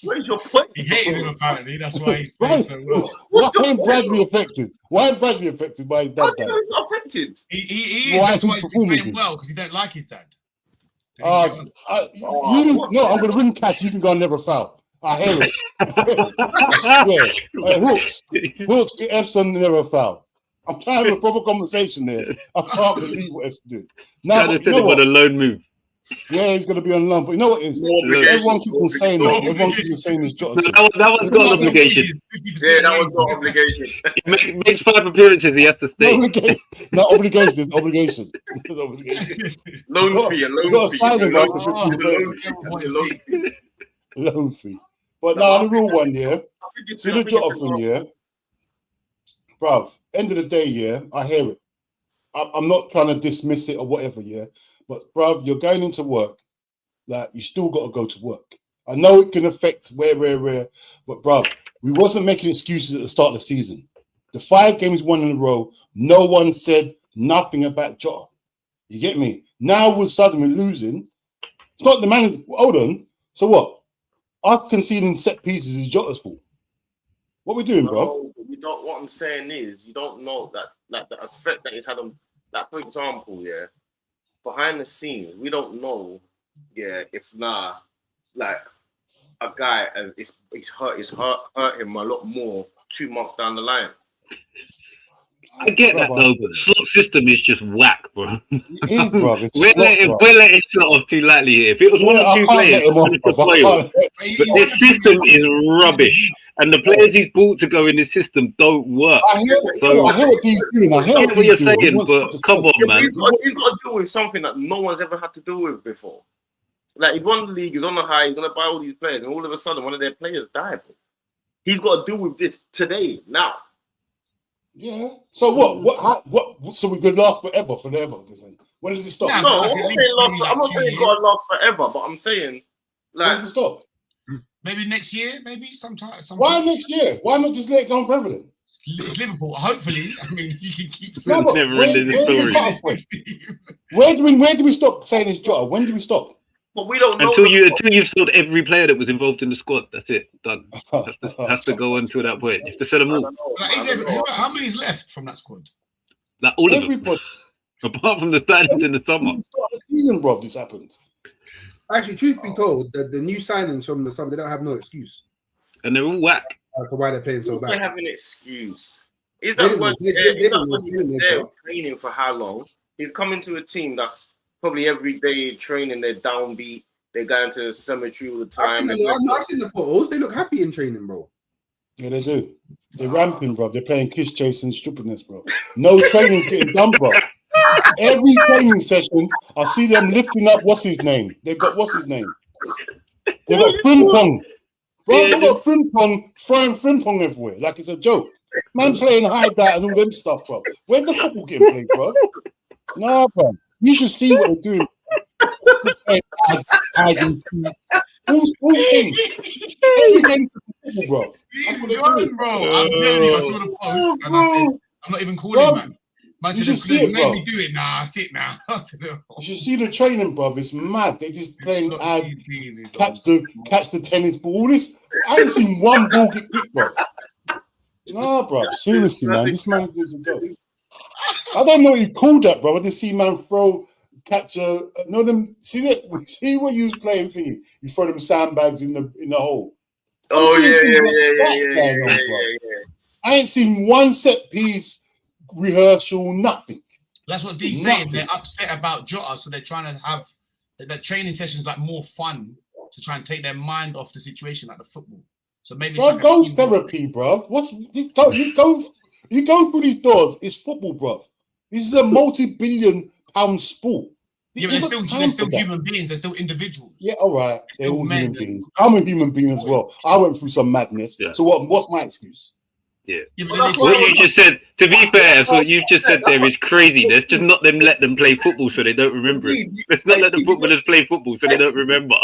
C: What is your point?
B: He hated him apparently. That's why he's playing so well.
A: Why ain't Bradley affected? Why ain't Bradley affected by his dad?
C: He's not affected.
B: He is. That's why he's playing well because he don't like his dad.
A: I'm going to ring Cash. You can go and never foul. I hear it. I swear. Hooks, get Epson never foul. I'm trying to have a proper conversation there. I can't believe what Epson did. Now,
E: you know what? A loan move.
A: Yeah, he's going to be on loan. But you know what it is? Everyone keeps on saying that. Everyone keeps on saying his Jota.
E: That was got an obligation.
C: Yeah, that was got obligation.
E: He makes 5 appearances. He has to stay.
A: No obligation. There's obligation. There's obligation.
C: Loan fee.
A: Loan fee. But now the real one, yeah. See the Jota thing, yeah. Bruv, end of the day, yeah, I hear it. I'm not trying to dismiss it or whatever, yeah. But bruv, you're going into work, like you still got to go to work. I know it can affect where, but bruv, we wasn't making excuses at the start of the season. The 5 games won in a row, no one said nothing about Jota. You get me? Now all of a sudden we're losing. It's not the man. Hold on. So what? Us conceding set pieces is Jota's fault. What we doing, bro?
C: What I'm saying is, you don't know that like the effect that it's had on. Like for example, yeah, behind the scenes, we don't know, yeah, if like a guy it's hurt him a lot more 2 months down the line.
E: I get that though, but slot system is just whack, bro.
A: It is, bro.
E: We're letting shot off too lightly here. If it was 1 or 2 players, but this system is rubbish, and the players he's brought to go in this system don't work.
A: I hear what he's doing. I hear what
E: you're saying, but come on, man.
C: He's got to deal with something that no one's ever had to deal with before. Like he won the league, he's on the high, he's gonna buy all these players, and all of a sudden one of their players died. He's got to deal with this today, now.
A: Yeah. So what? So we could last forever. When does it stop?
C: No, I'm not saying God lasts forever, but I'm saying like
A: when does it stop?
B: Maybe next year, maybe sometime.
A: Why next year? Why not just let it go on forever then?
B: It's Liverpool. Hopefully, I mean, if you can keep.
A: Where do we stop saying it's Jota? When do we stop?
C: But we don't know
E: until you've sold every player that was involved in the squad. That's it. Done. Has to go until that point. You have to sell them all.
B: How many's left from that squad?
E: Like all of them. Apart from the signings in the summer.
A: The season, bro, this happened.
D: Actually, truth be told, the new signings from the summer, they don't have no excuse.
E: And they're all whack.
D: For why they're playing so bad.
C: They have an excuse. Is that when they're training for how long? He's coming to a team that's probably every day training, they're downbeat, they go into the cemetery all the time.
D: I've seen the photos, they look happy in training, bro.
A: Yeah, they do. They're ramping, bro. They're playing kiss chase and stupidness, bro. No training's getting done, bro. Every training session, I see them lifting up what's his name. They got They got Frimpong. Bro, they got Frimpong throwing Frimpong everywhere like it's a joke. Man playing hide that and all them stuff, bro. Where's the football getting played, bro? Nah, bro. You should see what they're doing. Hide and seek. All things. Every game is football, bro. That's what they're doing.
B: Bro. I'm telling you, I saw the post and I said, I'm not even calling, man. Man,
A: you should see it, bro.
B: Made me do it now. I see it now.
A: You should see the training, bro. It's mad. They just playing ads, catch the tennis ball. This I ain't seen one ball get picked, bro. Nah, bro. Seriously, man. This man needs to go. I don't know what you call that, bro. I didn't see man catch a no them. See what you was playing thingy. You throw them sandbags in the hole.
C: Oh yeah.
A: I ain't seen one set piece rehearsal, nothing.
B: That's what Dee's saying. They're upset about Jota, so they're trying to have the training sessions like more fun to try and take their mind off the situation, like the football. So maybe
A: bro, go therapy, bro. You go through these doors. It's football, bro. This is a multi-billion-pound sport.
B: Yeah, but they're still human beings. They're still individuals.
A: Yeah, all right. They're all human beings. I'm a human being as well. I went through some madness. Yeah. So what's my excuse?
E: Yeah. What you just said, to be fair, so what you've just said there is crazy. Let's just not let them play football so they don't remember it. Let's not let the footballers play football so they don't remember.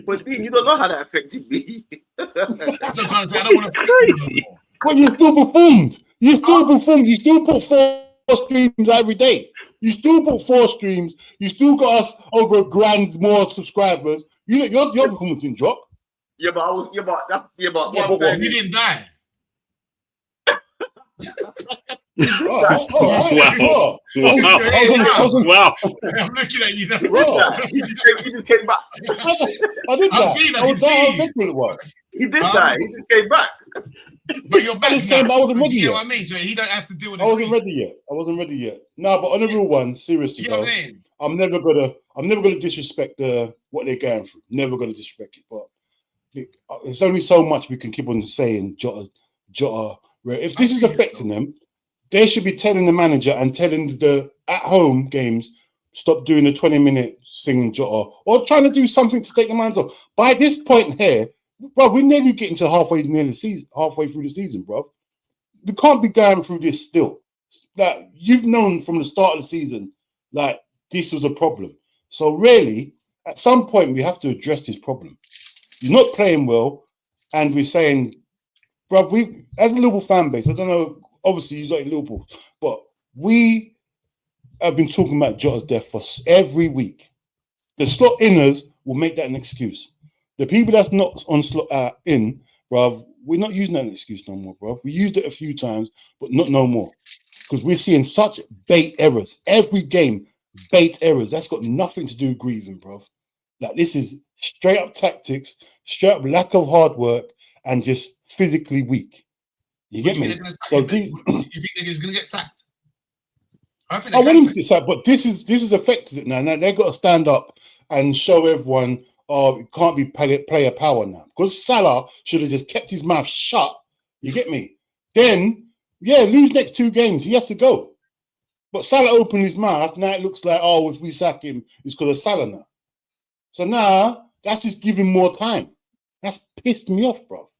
C: But Dean, you don't know how that affected me.
B: That's what I'm trying to say. I don't want to crazy.
A: But you still performed. You still put 4 streams every day. You still put 4 streams. You still got us over 1 grand more subscribers. Your performance didn't drop.
C: Yeah, but
B: you didn't die.
E: Wow.
B: I'm looking at you now.
C: He just came back.
A: I did that. He did
C: die. He just came back.
B: But you're back.
A: I wasn't ready yet.
B: You know what I mean? So he don't have to deal with it.
A: I wasn't ready yet. No, but on a real one, seriously, though, I'm never gonna disrespect what they're going through. Never gonna disrespect it. But it's only so much we can keep on saying Jota. If this is affecting them, they should be telling the manager and telling the at-home games stop doing the 20-minute singing Jota or trying to do something to take the minds off. By this point here, bro, we're nearly getting to halfway through the season, bro. We can't be going through this still. Like you've known from the start of the season, like this was a problem. So really, at some point, we have to address this problem. He's not playing well, and we're saying, bro, we as a Liverpool fan base, I don't know. Obviously, you're not in Liverpool, but we have been talking about Jota's death for every week. The slot inners will make that an excuse. The people that's not on slot in, bro, we're not using that as an excuse no more, bro. We used it a few times, but not no more. Because we're seeing such bait errors. Every game, bait errors. That's got nothing to do with grieving, bro. Like, this is straight up tactics, straight up lack of hard work, and just physically weak. You get me? So
B: you think he's going to get sacked?
A: I want him to get sacked, but this is affected it now. Now they've got to stand up and show everyone, it can't be player power now. Because Salah should have just kept his mouth shut. You get me? Then, lose next 2 games. He has to go. But Salah opened his mouth. Now it looks like, if we sack him, it's because of Salah now. So now, that's just giving more time. That's pissed me off, bro.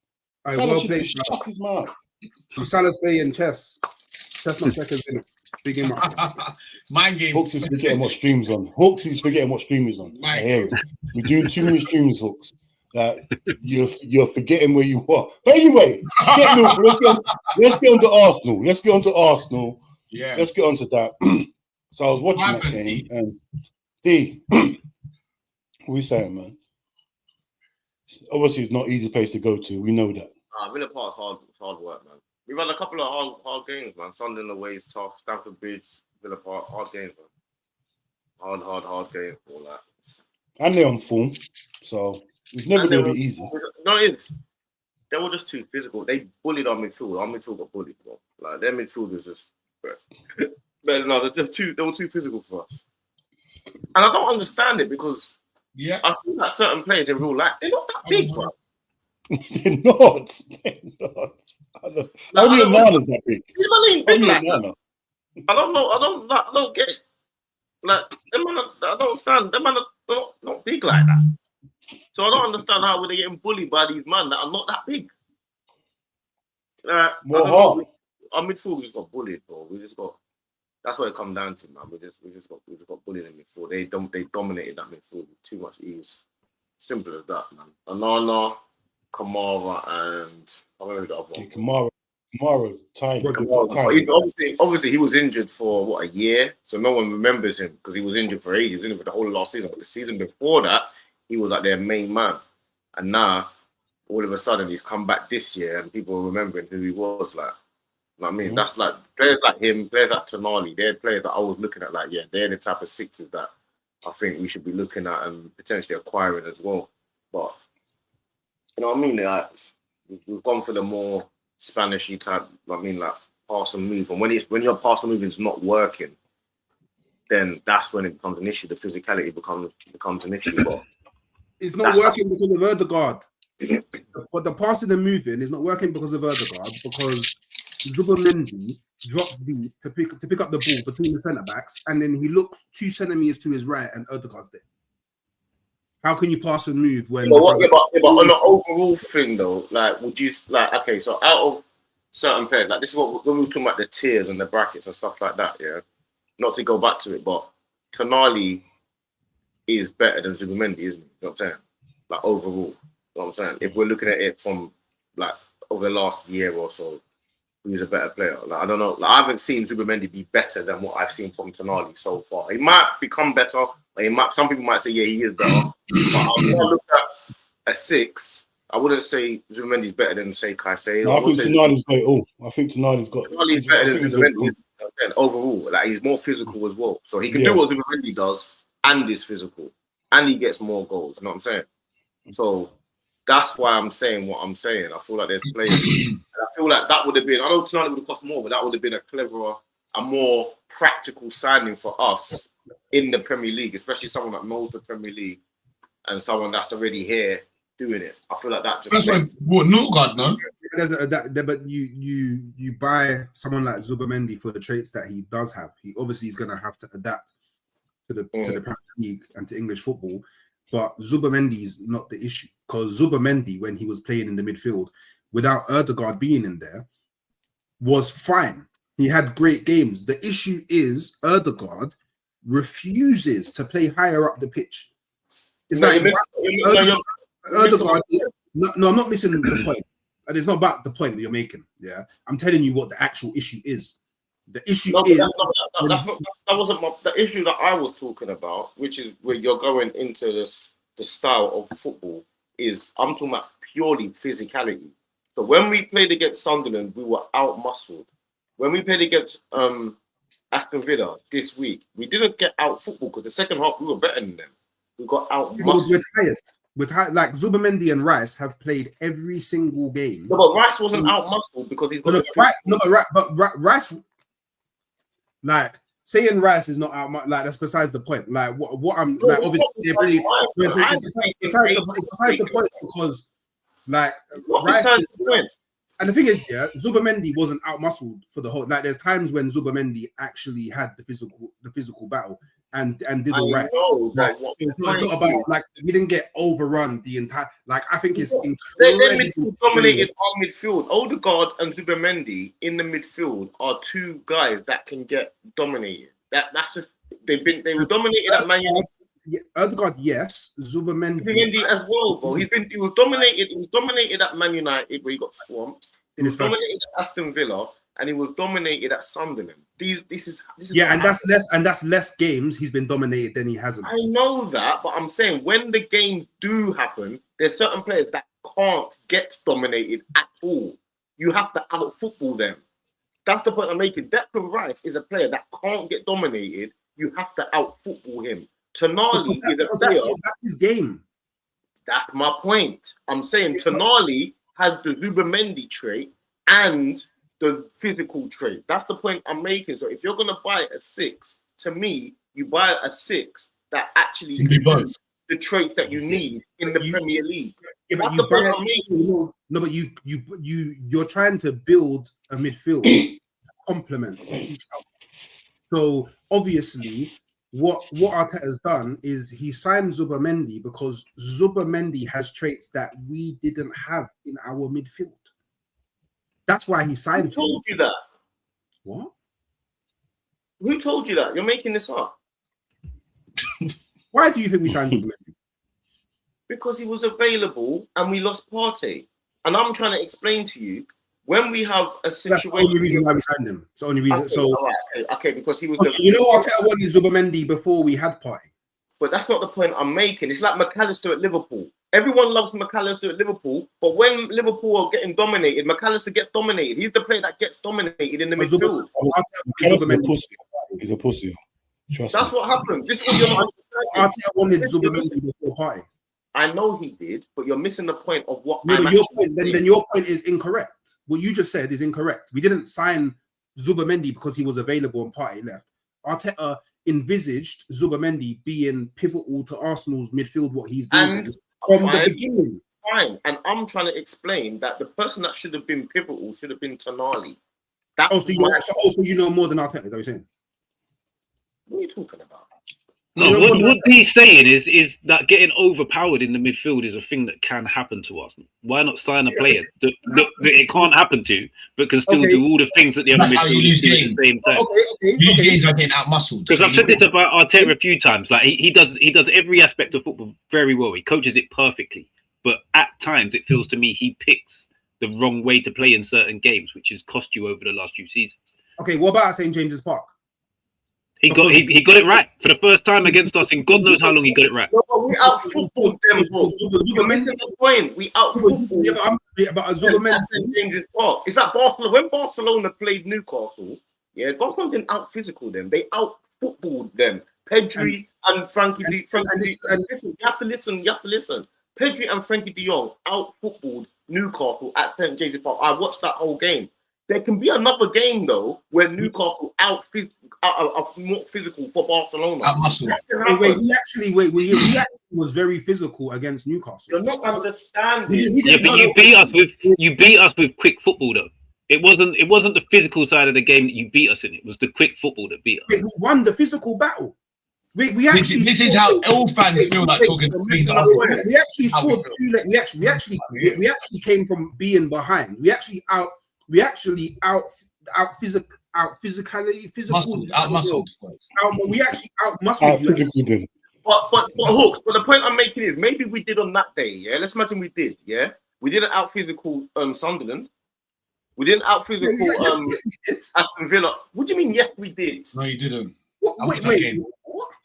A: Salah should just shut his mouth.
D: Salah's playing chess. Chess not checkers in it. Big game.
B: Mind games.
A: Hooks is forgetting what stream he's on. I hear it. We're doing too many streams, Hooks. You're forgetting where you are. But anyway, let's get on to Arsenal.
B: Yeah.
A: Let's get on to that. So I was watching that game, and what are you saying, man? Obviously, it's not an easy place to go to. We know that.
C: Villa Park's hard work, man. We've had a couple of hard games, man. Sunderland away is tough. Stamford Bridge, Villa Park, hard games, man. Hard games, all that.
A: And they're on form, so it's never going to be easy.
C: No, it is. They were just too physical. They bullied our midfield. Our midfield got bullied, bro. Like, their midfield was just... They were too physical for us. And I don't understand it because I've seen that certain players in real life, they're not that big, bro.
A: They're not. Only Onana's that big.
C: Only big like that. I don't get it. Like, them man, I don't understand. Them man are not big like that. So I don't understand how we're getting bullied by these men that are not that big.
A: More hard.
C: Our midfield just got bullied, bro. That's what it come down to, man. We just got bullied in midfield. They dominated that midfield with too much ease. Simple as that, man. Onana, Kamara, and I remember the other one.
A: Kamara Kamara's tiny.
C: Obviously, he was injured for what, a year, so no one remembers him because he was injured for ages. He was injured for the whole of last season. But the season before that, he was like their main man, and now all of a sudden he's come back this year, and people are remembering who he was. Like, you know what I mean, that's like players like him, players like Tonali. They're players that I was looking at. Like, yeah, they're the type of sixes that I think we should be looking at and potentially acquiring as well. But you know what I mean? Like, we've gone for the more Spanishy type. I mean, like pass and move. And when your pass and move is not working, then that's when it becomes an issue. The physicality becomes an issue. But
D: it's not working because of Ødegaard. But the passing and moving is not working because of Ødegaard, because Zubomendi drops deep to pick up the ball between the centre backs, and then he looks 2 centimeters to his right, and Ødegaard's there. How can you pass and move when?
C: But on the overall thing though, like, would you like? Okay, so out of certain players, like this is what when we were talking about the tiers and the brackets and stuff like that. Yeah, not to go back to it, but Tonali is better than Zubomendi, isn't he? You know what I'm saying? Like overall, you know what I'm saying? If we're looking at it from like over the last year or so, who's a better player? Like, I don't know. Like, I haven't seen Zubomendi be better than what I've seen from Tonali so far. He might become better. Like, some people might say, yeah, he is better. But I'm gonna look at a 6. I wouldn't say Zubomendi's better than, say, Caicedo.
A: No, I think Tonali's got it all. I think Tonali's got.
C: Tonali's better than Zubomendi overall. Like, he's more physical as well, so he can do what Zubomendi does, and is physical, and he gets more goals. You know what I'm saying? So that's why I'm saying what I'm saying. I feel like there's players. And I feel like that would have been. I know Tonali would have cost more, but that would have been a cleverer, a more practical signing for us in the Premier League, especially someone that knows the Premier League and someone that's already here doing it. I feel like that just.
B: That's what Newcastle, no?
D: But you buy someone like Zubomendi for the traits that he does have. He obviously is going to have to adapt to the Premier League and to English football. But Zubomendi is not the issue, because Zubomendi, when he was playing in the midfield, without Ødegaard being in there, was fine. He had great games. The issue is Ødegaard refuses to play higher up the pitch. It's Ødegaard. No, I'm not missing the point. And it's not about the point that you're making. Yeah, I'm telling you what the actual issue is. The issue is
C: that wasn't the issue that I was talking about, which is where you're going into the style of football. Is I'm talking about purely physicality. So when we played against Sunderland, we were out-muscled. When we played against Aston Villa this week, we didn't get out-football because the second half we were better than them. We got out-muscled.
D: Like Zubomendi and Rice have played every single game.
C: No, but Rice wasn't out-muscled because he's got
D: Rice. Like, saying Rice is not out, like, that's besides the point. Like, what I'm like, obviously, besides the point, because like Rice and the thing is, yeah, Zubomendi wasn't out muscled for the whole. Like, there's times when Zubomendi actually had the physical battle and did all right. Like, it's not about like we didn't get overrun the entire. Like, I think it's
C: they dominated our midfield. Ødegaard and Zubomendi in the midfield are 2 guys that can get dominated. That's just they were dominated at Man United.
D: Yeah, Ødegaard, yes. Zubomendi
C: as well, bro. He was dominated at Man United where he got swamped. He was dominated at Aston Villa, and he was dominated at Sunderland. This is
D: and that's less games he's been dominated than he hasn't.
C: I know that, but I'm saying when the games do happen, there's certain players that can't get dominated at all. You have to out football them. That's the point I'm making. Declan Rice is a player that can't get dominated. You have to out football him. Tonali is a player.
D: That's his game.
C: That's my point. I'm saying Tonali has the Zubomendi trait and the physical trait. That's the point I'm making. So if you're gonna buy a 6, to me, you buy a 6 that actually gives the traits that you need in the Premier League.
D: Yeah, but you're trying to build a midfield that complements each other. So obviously, what Arteta's done is he signed Zubomendi because Zubomendi has traits that we didn't have in our midfield. That's why he signed him.
C: Who told you that?
D: What?
C: Who told you that? You're making this up.
D: Why do you think we signed Zubomendi?
C: Because he was available and we lost Partey. And I'm trying to explain to you when we have a
D: That's
C: situation.
D: the only reason why we signed him. It's the only reason.
C: Okay,
D: So,
C: all right, okay, because he was
D: you know, Arteta wanted Zubimendi before we had Partey.
C: But that's not the point I'm making. It's like McAllister at Liverpool. Everyone loves McAllister at Liverpool, but when Liverpool are getting dominated, McAllister gets dominated. He's the player that gets dominated in the midfield.
A: He's a pussy. Trust
C: That's
A: me.
C: what happened. This is what you're not understanding.
D: Arteta wanted Zubimendi before Partey.
C: I know he did, but you're missing the point of what.
D: No, but your point, then your point is incorrect. What you just said is incorrect. We didn't sign Zubimendi because he was available and Partey left. Arteta envisaged Zubimendi being pivotal to Arsenal's midfield, what he's doing from the beginning.
C: Fine, and I'm trying to explain that the person that should have been pivotal should have been Tonali.
D: So you know more than Arteta, is that what you're saying?
C: What are you talking about?
E: No, what he's saying is that getting overpowered in the midfield is a thing that can happen to us. Why not sign a player that it can't happen to, but can still do all the things that the other midfielders do at the same time?
B: You games are getting out muscled.
E: Because I've said this about Arteta a few times. Like he does every aspect of football very well. He coaches it perfectly, but at times it feels to me he picks the wrong way to play in certain games, which has cost you over the last few seasons.
D: Okay, what about St. James's Park?
E: He got it right for the first time against us in God knows how long he got it right.
C: No, but we out footballed them, bro. You're missing the point. We out footballed.
D: But Zubimendi.
C: It's like Barcelona. When Barcelona played Newcastle, Barcelona didn't out physical them. They out footballed them. Pedri and Frankie. Listen, you have to listen. Pedri and Frankie De Jong out footballed Newcastle at St. James's Park. I watched that whole game. There can be another game though where Newcastle are more physical for Barcelona.
D: We actually was very physical against Newcastle.
C: You're not understanding.
E: But you beat us with quick football though. It wasn't the physical side of the game that you beat us in. It was the quick football that beat us.
D: We won the physical battle. We actually
B: this is how all fans feel like talking.
D: We actually scored two. We actually came from being behind. We actually out physically. We actually out muscled.
C: But Hawks. But the point I'm making is maybe we did on that day. Yeah, let's imagine we did. Yeah, we didn't out physical Sunderland. We didn't out physical Aston Villa. What do you mean? Yes, we did.
B: No, you didn't.
D: Wait.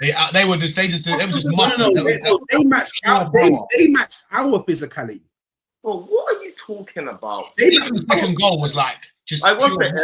B: They were just muscle.
D: They matched our physicality.
C: Well, what are you talking about?
B: The second goal was like just.
D: You're looking.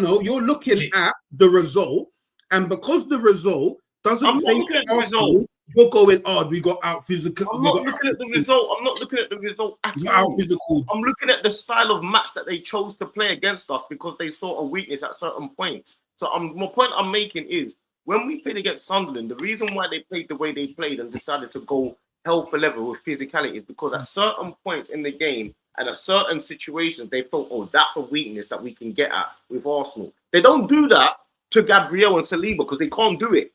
D: No. You're looking at the result, and because the result doesn't think Arsenal, you're going, we got out physical.
C: I'm not looking at the result. I'm not looking at the result at all.
D: Out physical.
C: I'm looking at the style of match that they chose to play against us because they saw a weakness at certain points. So my point I'm making is when we played against Sunderland, the reason why they played the way they played and decided to go hell for leather with physicality is because at certain points in the game and at certain situations, they thought, that's a weakness that we can get at with Arsenal. They don't do that to Gabriel and Saliba because they can't do it.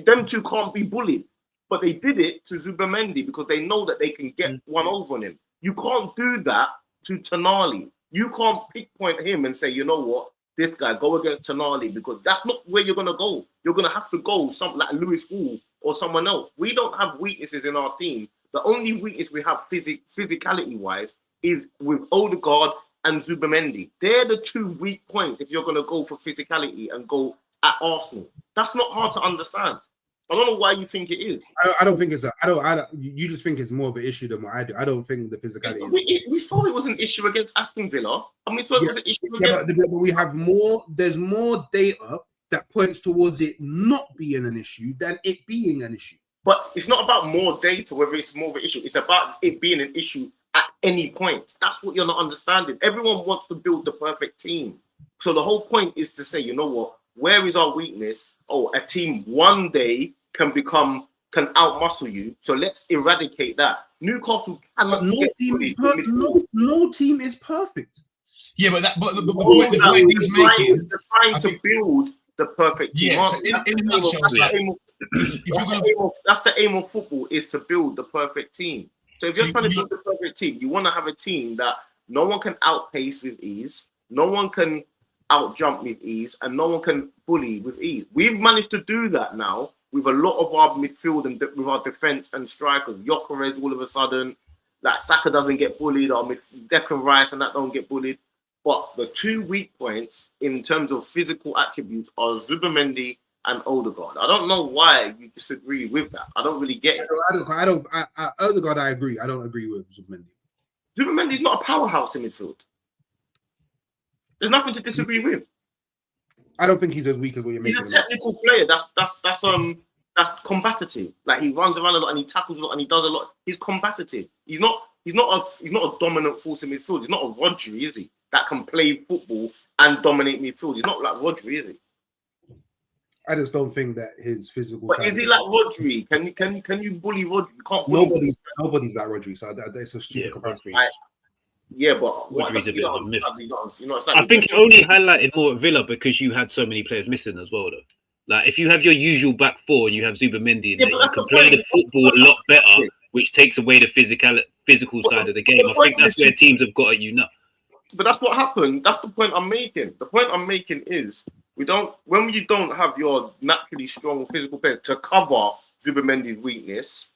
C: Them two can't be bullied. But they did it to Zubimendi because they know that they can get one over on him. You can't do that to Tonali. You can't pinpoint him and say, you know what, this guy, go against Tonali because that's not where you're going to go. You're going to have to go something like Lewis Hall or someone else. We don't have weaknesses in our team. The only weakness we have physicality-wise is with Odegaard and Zubimendi. They're the two weak points if you're going to go for physicality and go at Arsenal. That's not hard to understand. I don't know why you think it is.
D: I don't think it's you just think it's more of an issue than what I do. I don't think the physicality
C: we saw it was an issue against Aston Villa, and we saw it was an issue against...
D: but we have there's more data that points towards it not being an issue than it being an issue.
C: But it's not about more data, whether it's more of an issue. It's about it being an issue at any point. That's what you're not understanding. Everyone wants to build the perfect team. So the whole point is to say, you know what? Where is our weakness? A team one day can out-muscle you. So let's eradicate that. Newcastle cannot.
D: No team is perfect.
B: Yeah, but the point he's making
C: is trying to build the perfect team.
B: Yeah, so in a nutshell,
C: that's the aim of football, is to build the perfect team. So if you're trying to build the perfect team, you want to have a team that no one can outpace with ease, no one can out-jump with ease, and no one can bully with ease. We've managed to do that now with a lot of our midfield and with our defense and strikers. Gyökeres all of a sudden, like Saka doesn't get bullied, or Declan Rice and that don't get bullied. But the 2 weak points in terms of physical attributes are Zubimendi and Odegaard. I don't know why you disagree with that. I don't really get it.
D: Odegaard, I agree. I don't agree with Zubimendi.
C: Zubimendi's not a powerhouse in midfield. There's nothing to disagree with.
D: I don't think he's as weak as what you're making.
C: He's a technical player. That's combative. Like he runs around a lot and he tackles a lot and he does a lot. He's combative. He's not a dominant force in midfield. He's not a Rodri, is he? That can play football and dominate midfield. He's not like Rodri, is he?
D: I just don't think that his physical.
C: But is he like Rodri? Can you bully Rodri? You can't bully
D: nobody's like Rodri, so that's a stupid comparison.
C: Yeah, but
E: Rodri's a bit of a myth.
C: Like
E: I think it only highlighted more at Villa because you had so many players missing as well, though. Like if you have your usual back four and you have Zubimendi in there, you can play the football a lot better, which takes away the physical side of the game. I think that's where teams have got at you now.
C: But that's what happened. That's the point I'm making. The point I'm making is when you don't have your naturally strong physical players to cover Zubimendi's weakness,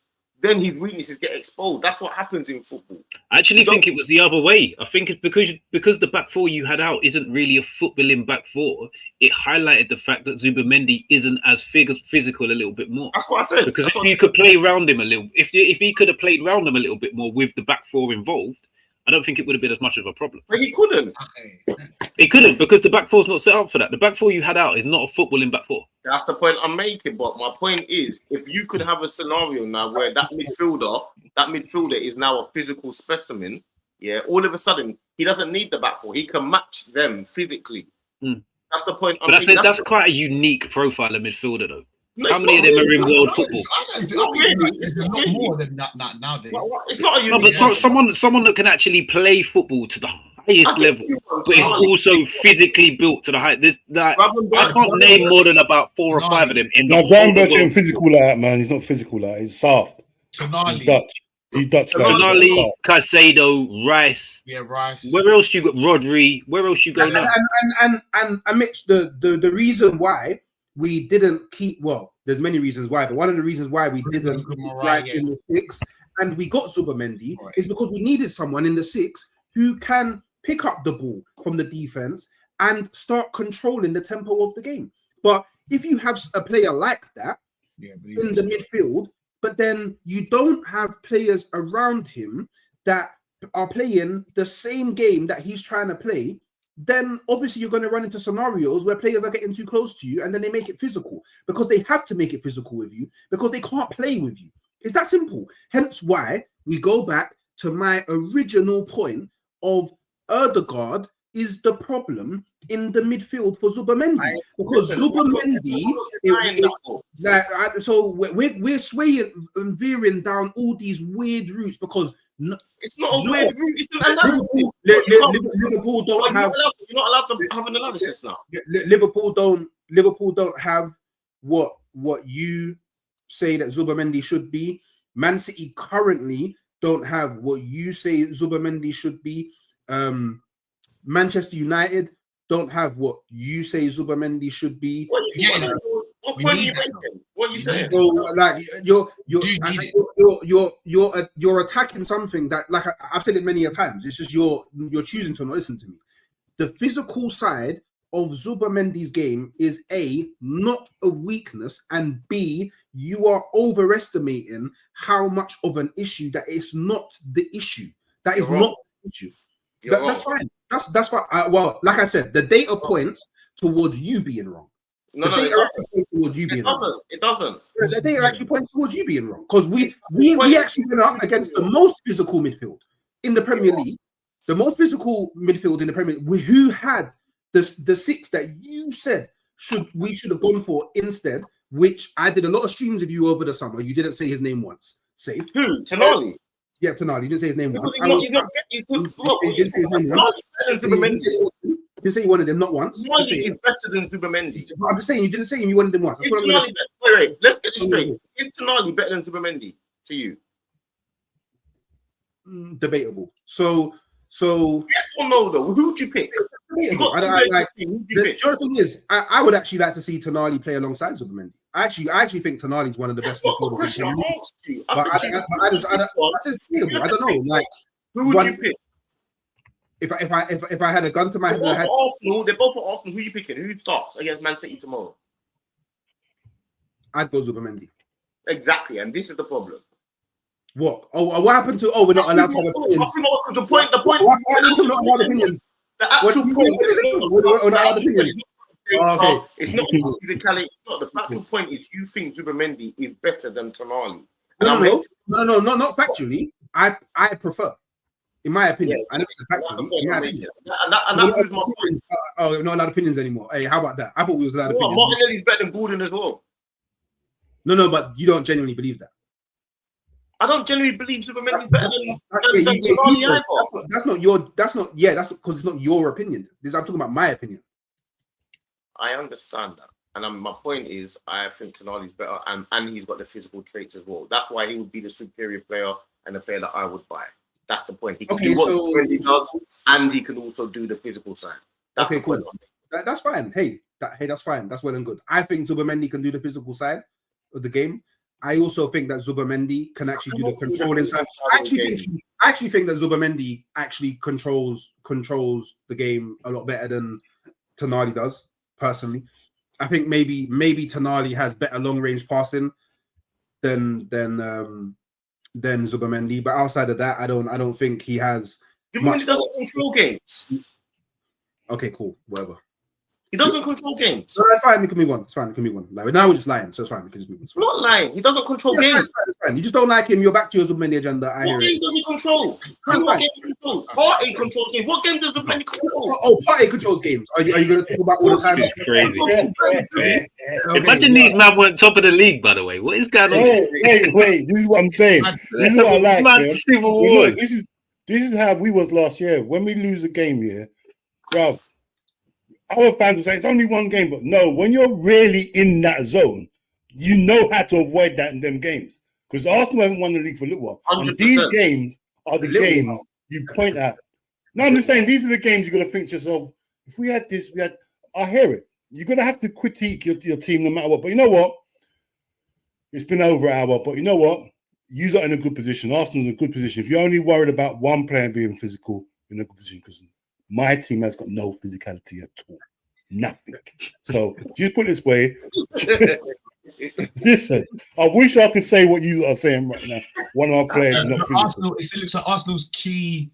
C: then his weaknesses get exposed. That's what happens in football. I actually
E: think it was the other way. I think it's because the back four you had out isn't really a footballing back four. It highlighted the fact that Zubimendi isn't as physical a little bit more.
C: That's what I said.
E: Because if you could play around him a little, if he could have played around him a little bit more with the back four involved, I don't think it would have been as much of a problem.
C: But he couldn't.
E: He couldn't because the back four's not set up for that. The back four you had out is not a footballing back four.
C: That's the point I'm making. But my point is, if you could have a scenario now where that midfielder is now a physical specimen, yeah, all of a sudden he doesn't need the back four. He can match them physically. That's the point I'm making.
E: That's quite a unique profile of midfielder, though. No, how many of them are in world football?
B: It's a lot more than that nowadays.
C: It's not a unique.
E: No, but someone that can actually play football to the highest level, but is also physically built to the height. I can't name more than about 4 or 5 of them.
A: Gravenberch ain't physical like that, man. He's not physical like that. He's soft. He's Dutch. He's Dutch.
E: Tonali, Caicedo, Rice.
B: Yeah, Rice.
E: Where else you got Rodri? Where else you go now?
D: And Mitch, the reason why we didn't keep, well, there's many reasons why, but one of the reasons why we didn't Rice in the 6 and we got Zubimendi is because we needed someone in the 6 who can pick up the ball from the defense and start controlling the tempo of the game. But if you have a player like that in the midfield, but then you don't have players around him that are playing the same game that he's trying to play, then obviously you're going to run into scenarios where players are getting too close to you and then they make it physical because they have to make it physical with you because they can't play with you. It's that simple. Hence why we go back to my original point of Odegaard is the problem in the midfield for Zubimendi because Zubimendi, so we're swaying and veering down all these weird routes because
C: it's not a weird route. It's an analysis.
D: Liverpool don't have.
C: You're not allowed to have an analysis now.
D: Liverpool don't have what you say that Zubimendi should be. Man City currently don't have what you say Zubimendi should be. Manchester United don't have what you say Zubimendi should be.
C: What point are you making? What are you saying?
D: So, like you're attacking something that, like I've said it many a times. It's just you're choosing to not listen to me. The physical side of Zubimendi's game is A, not a weakness, and B, you are overestimating how much of an issue that is not the issue. That is not the issue. That's fine. That's fine. Well, like I said, the data points towards you being wrong.
C: No,
D: the data points towards you being wrong.
C: It doesn't.
D: The data actually points towards you being wrong because we actually went up against the most physical midfield in the Premier League. The most physical midfield in the Premier League. Who had the 6 that you said we should have gone for instead? Which I did a lot of streams of you over the summer. You didn't say his name once. Safe.
C: Who? Tonali.
D: Yeah, Tonali. You didn't say his name once.
C: You didn't say his name once.
D: You say you wanted him not once.
C: Tonali is better than Zubimendi.
D: I'm just saying you didn't say you wanted him once.
C: Wait, let's get this straight. Is Tonali better than Zubimendi to you?
D: Debatable. So
C: yes or no though? Who would you pick?
D: The thing is, I would actually like to see Tonali play alongside Zubimendi. I actually think Tonali's one of the best.
C: That's not the question I asked you.
D: I don't know. Like,
C: who would you pick?
D: If I had a gun to my head,
C: they're both at Arsenal. Who are you picking? Who starts against Man City tomorrow?
D: I'd go Zubimendi.
C: Exactly, and this is the problem.
D: What? Oh, what happened to? Oh, we're not allowed to have opinions.
C: The point.
D: What happened to not allowed opinions?
C: The actual point.
D: We're not allowed opinions. Okay.
C: It's not physicality. The actual point is you think Zubimendi is better than Tonali. No,
D: not factually. I prefer, in my opinion. I never said factually. In my opinion.
C: And that proves my point.
D: Oh, we're not allowed opinions anymore. Hey, how about that? I thought we was allowed opinions.
C: Martinelli's better than Gordon as well.
D: No, but you don't genuinely believe that.
C: I don't genuinely believe Zubimendi's better than Tonali either.
D: That's because it's not your opinion. I'm talking about my opinion.
C: I understand that. And my point is, I think Tonali's better, and he's got the physical traits as well. That's why he would be the superior player and the player that I would buy. That's the point. He can do what he does, and he can also do the physical side. That's
D: okay, cool. That's fine. Hey, that's fine. That's well and good. I think Zubimendi can do the physical side of the game. I also think that Zubimendi can actually do the controlling side. I actually think that Zubimendi actually controls the game a lot better than Tonali does. Personally, I think maybe Tonali has better long range passing than Zubimendi, but outside of that, I don't think he has.
C: Zubimendi doesn't control games.
D: Okay, cool, whatever.
C: He doesn't control games.
D: So that's fine. It can be one. It's fine. It can be one. Like now we're just lying, so it's fine. We can just move on.
C: Not lying. He doesn't control games.
D: It's fine. You just don't like him. You're back to your Zubimendi agenda.
C: What game does he control? What game does he control? Partey controls games. What game does Zubimendi control?
D: Oh, Partey controls games. Are you going to talk about all the time?
E: It's crazy. Imagine these men weren't top of the league, by the way. What is going on?
A: Wait. This is what I'm saying. This is what I like.
E: Look,
A: this is how we was last year. When we lose a game here, bro. Our fans will say it's only one game, but no, when you're really in that zone, you know how to avoid that in them games. Because Arsenal haven't won the league for a little while. 100%. And these games are the games you point at. No, I'm just saying, these are the games you're going to think to yourself, if we had this, I hear it. You're going to have to critique your team no matter what. But you know what? It's been over an hour, but you know what? You're in a good position. Arsenal's in a good position. If you're only worried about one player being physical, you're in a good position because my team has got no physicality at all. Nothing. So just put it this way. Listen, I wish I could say what you are saying right now. One of our players is not physical.
B: Arsenal, it looks like Arsenal's key,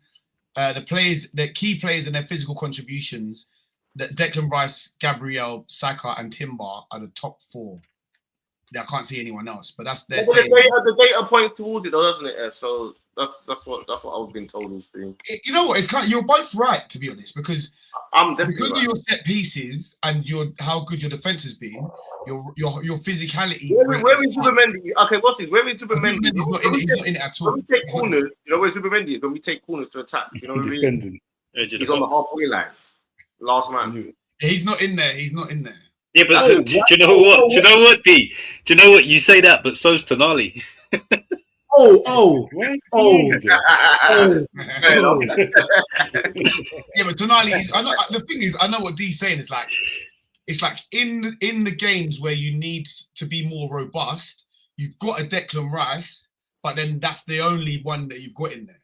B: the key players and their physical contributions, that Declan Rice, Gabriel, Saka, and Timber are the top four. I can't see anyone else, but that's their.
C: The data points towards it, though, doesn't it, F? So that's what I've been told is doing.
B: You know what? It's kind of, you're both right, to be honest, because of your set pieces and how good your defense has been, your physicality.
C: Where is Zubimendi? Okay, what's this? Where is Zubimendi?
B: He's not in it at all.
C: When we take corners, you know where Zubimendi is? When we take corners to attack, you know what I mean? He's on the halfway line. Last man.
B: He's not in there. He's not in there.
E: Yeah, but do you know what? Do you know what, D? Do you know what? You say that, but so's Tonali.
B: Yeah, but Tonali is. The thing is, I know what D's saying. It's like in the games where you need to be more robust, you've got a Declan Rice, but then that's the only one that you've got in there.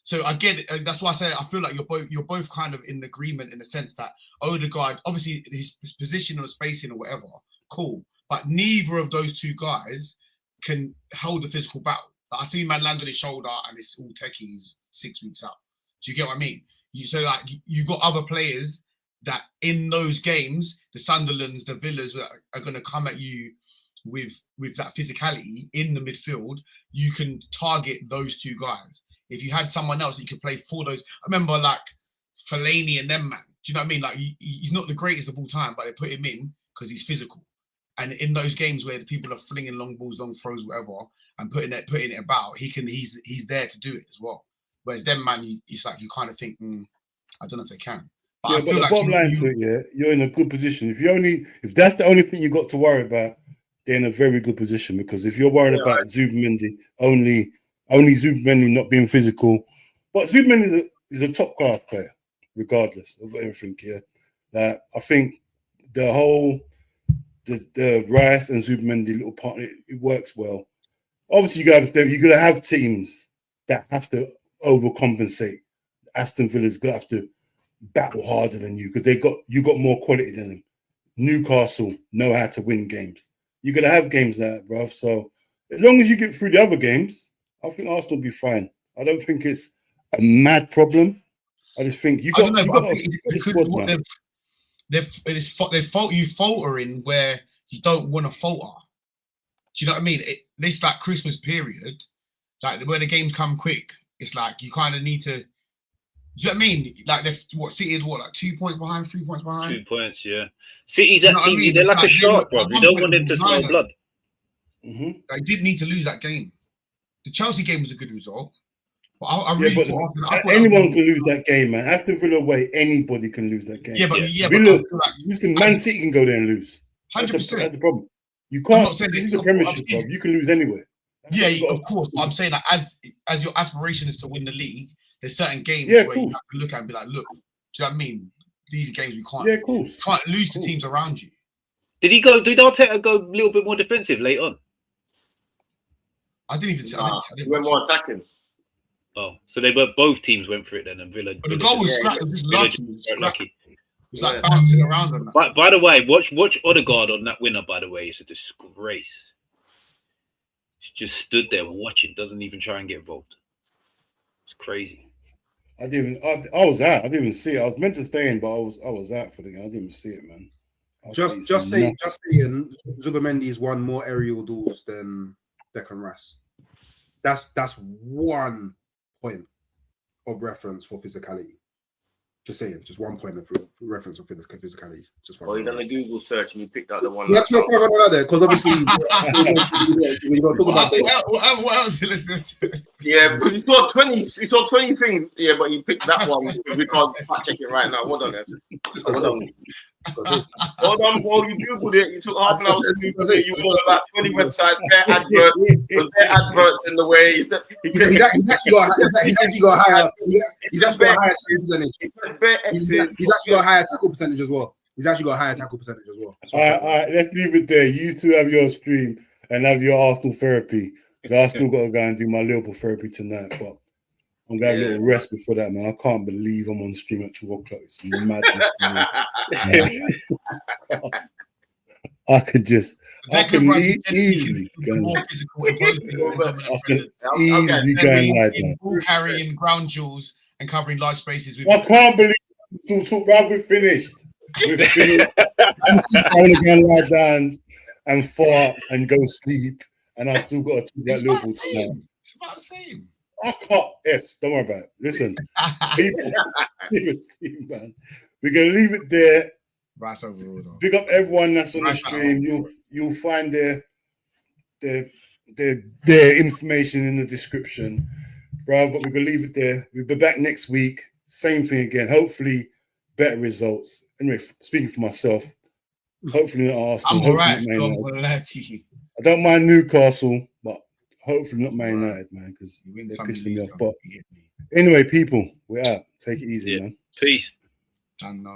B: So I get it. That's why I say I feel like you're both kind of in agreement in the sense that Odegaard, obviously his position or spacing or whatever, cool. But neither of those two guys can hold the physical battle. Like, I see man land on his shoulder and it's all techie. He's 6 weeks up. Do you get what I mean? You got other players that in those games, the Sunderlands, the Villas are going to come at you with that physicality in the midfield. You can target those two guys. If you had someone else that you could play for those, I remember like Fellaini and them, man. Do you know what I mean? Like he's not the greatest of all time, but they put him in because he's physical. And in those games where the people are flinging long balls, long throws, whatever, and putting it about, he's there to do it as well. Whereas them, man, it's like you kind of think, I don't know if they can. But
A: yeah,
B: I
A: but
B: feel
A: the
B: like
A: bottom line to it, yeah, you're in a good position. If that's the only thing you got to worry about, they're in a very good position. Because if you're worried about Zubimendi, only Zubimendi not being physical, but Zubimendi is a top class player, regardless of everything. Yeah, that I think the whole the Rice and Zubimendi little partner, it works well. Obviously, you're gonna have teams that have to overcompensate. Aston Villa's gonna have to battle harder than you because you got more quality than them. Newcastle know how to win games. You're gonna have games like that, bruv. So as long as you get through the other games, I think Arsenal will be fine. I don't think it's a mad problem. I just think you got the squad now.
B: They're faltering where you don't want to falter. Do you know what I mean? This like Christmas period, like where the games come quick, it's like you kind of need to. Do you know what I mean? Like City is like 2 points behind, 3 points behind.
E: 2 points, yeah. City's that team. I mean? They're like a shark, bro. You don't want them to smell blood.
A: Mm-hmm.
B: They did need to lose that game. The Chelsea game was a good result. But I really thought
A: anyone can lose that game, man. Aston Villa away, anybody can lose that game. Villa, listen, Man City can go there and lose. 100%. That's the problem. You can't. This is the Premiership, bro. You can lose anywhere.
B: Of course. But I'm saying that as your aspiration is to win the league, there's certain games where you have to look at and be like, look, do you know what I mean? These games we can't.
A: Yeah, of course.
B: Can't lose to teams around you.
E: Did Arteta go a little bit more defensive late on?
C: I didn't went more attacking.
E: Oh, so both teams went for it then, and Villa.
B: But the goal was just lucky. It was like bouncing around on that.
E: By the way, watch Odegaard on that winner. By the way, it's a disgrace. He just stood there watching, doesn't even try and get involved. It's crazy.
A: I was out. I didn't even see it. I was meant to stay in, but I was out for the game. I didn't even see it, man.
D: Just saying, Zubimendi won more aerial duels than Declan Rice. That's 1 point of reference for physicality. Just saying, just 1 point of reference for physicality. Just one.
C: Or you're gonna Google search and you picked out the one.
D: That's not talking about that because obviously we're gonna talk about
B: what else?
C: Yeah, because you saw 20 things. Yeah, but you picked that one. We can't fact check it right now. Hold on, Hold on, bro. You Googled it. You took half an hour to Google it. You got about 20 websites, their adverts in the way.
D: He's actually got a higher percentage. He's actually got a higher tackle percentage as well. All
A: right, let's leave it there. You two have your stream and have your Arsenal therapy. Because I still got to go and do my Liverpool therapy tonight. But I'm going to have a little rest before that, man. I can't believe I'm on stream at 2 o'clock. It's madness to me. I could easily go and
B: ball carrying ground jewels and covering large spaces.
A: I can't believe we're finished. We're finished. I'm going to lie down and fart and go sleep, and I still got to talk about Liverpool tonight.
B: It's about the same.
A: I can't. Don't worry about it. Listen, people, seriously, man. We're gonna leave it there. Pick up everyone that's on the stream. You'll find their information in the description, bro. But we're gonna leave it there. We'll be back next week. Same thing again. Hopefully, better results. Anyway, speaking for myself, hopefully not Arsenal.
B: I'm alright.
A: I don't mind Newcastle, but hopefully not Man United, man, because they're pissing me off. But anyway, people, we're out. Take it easy, man.
E: Peace.
B: And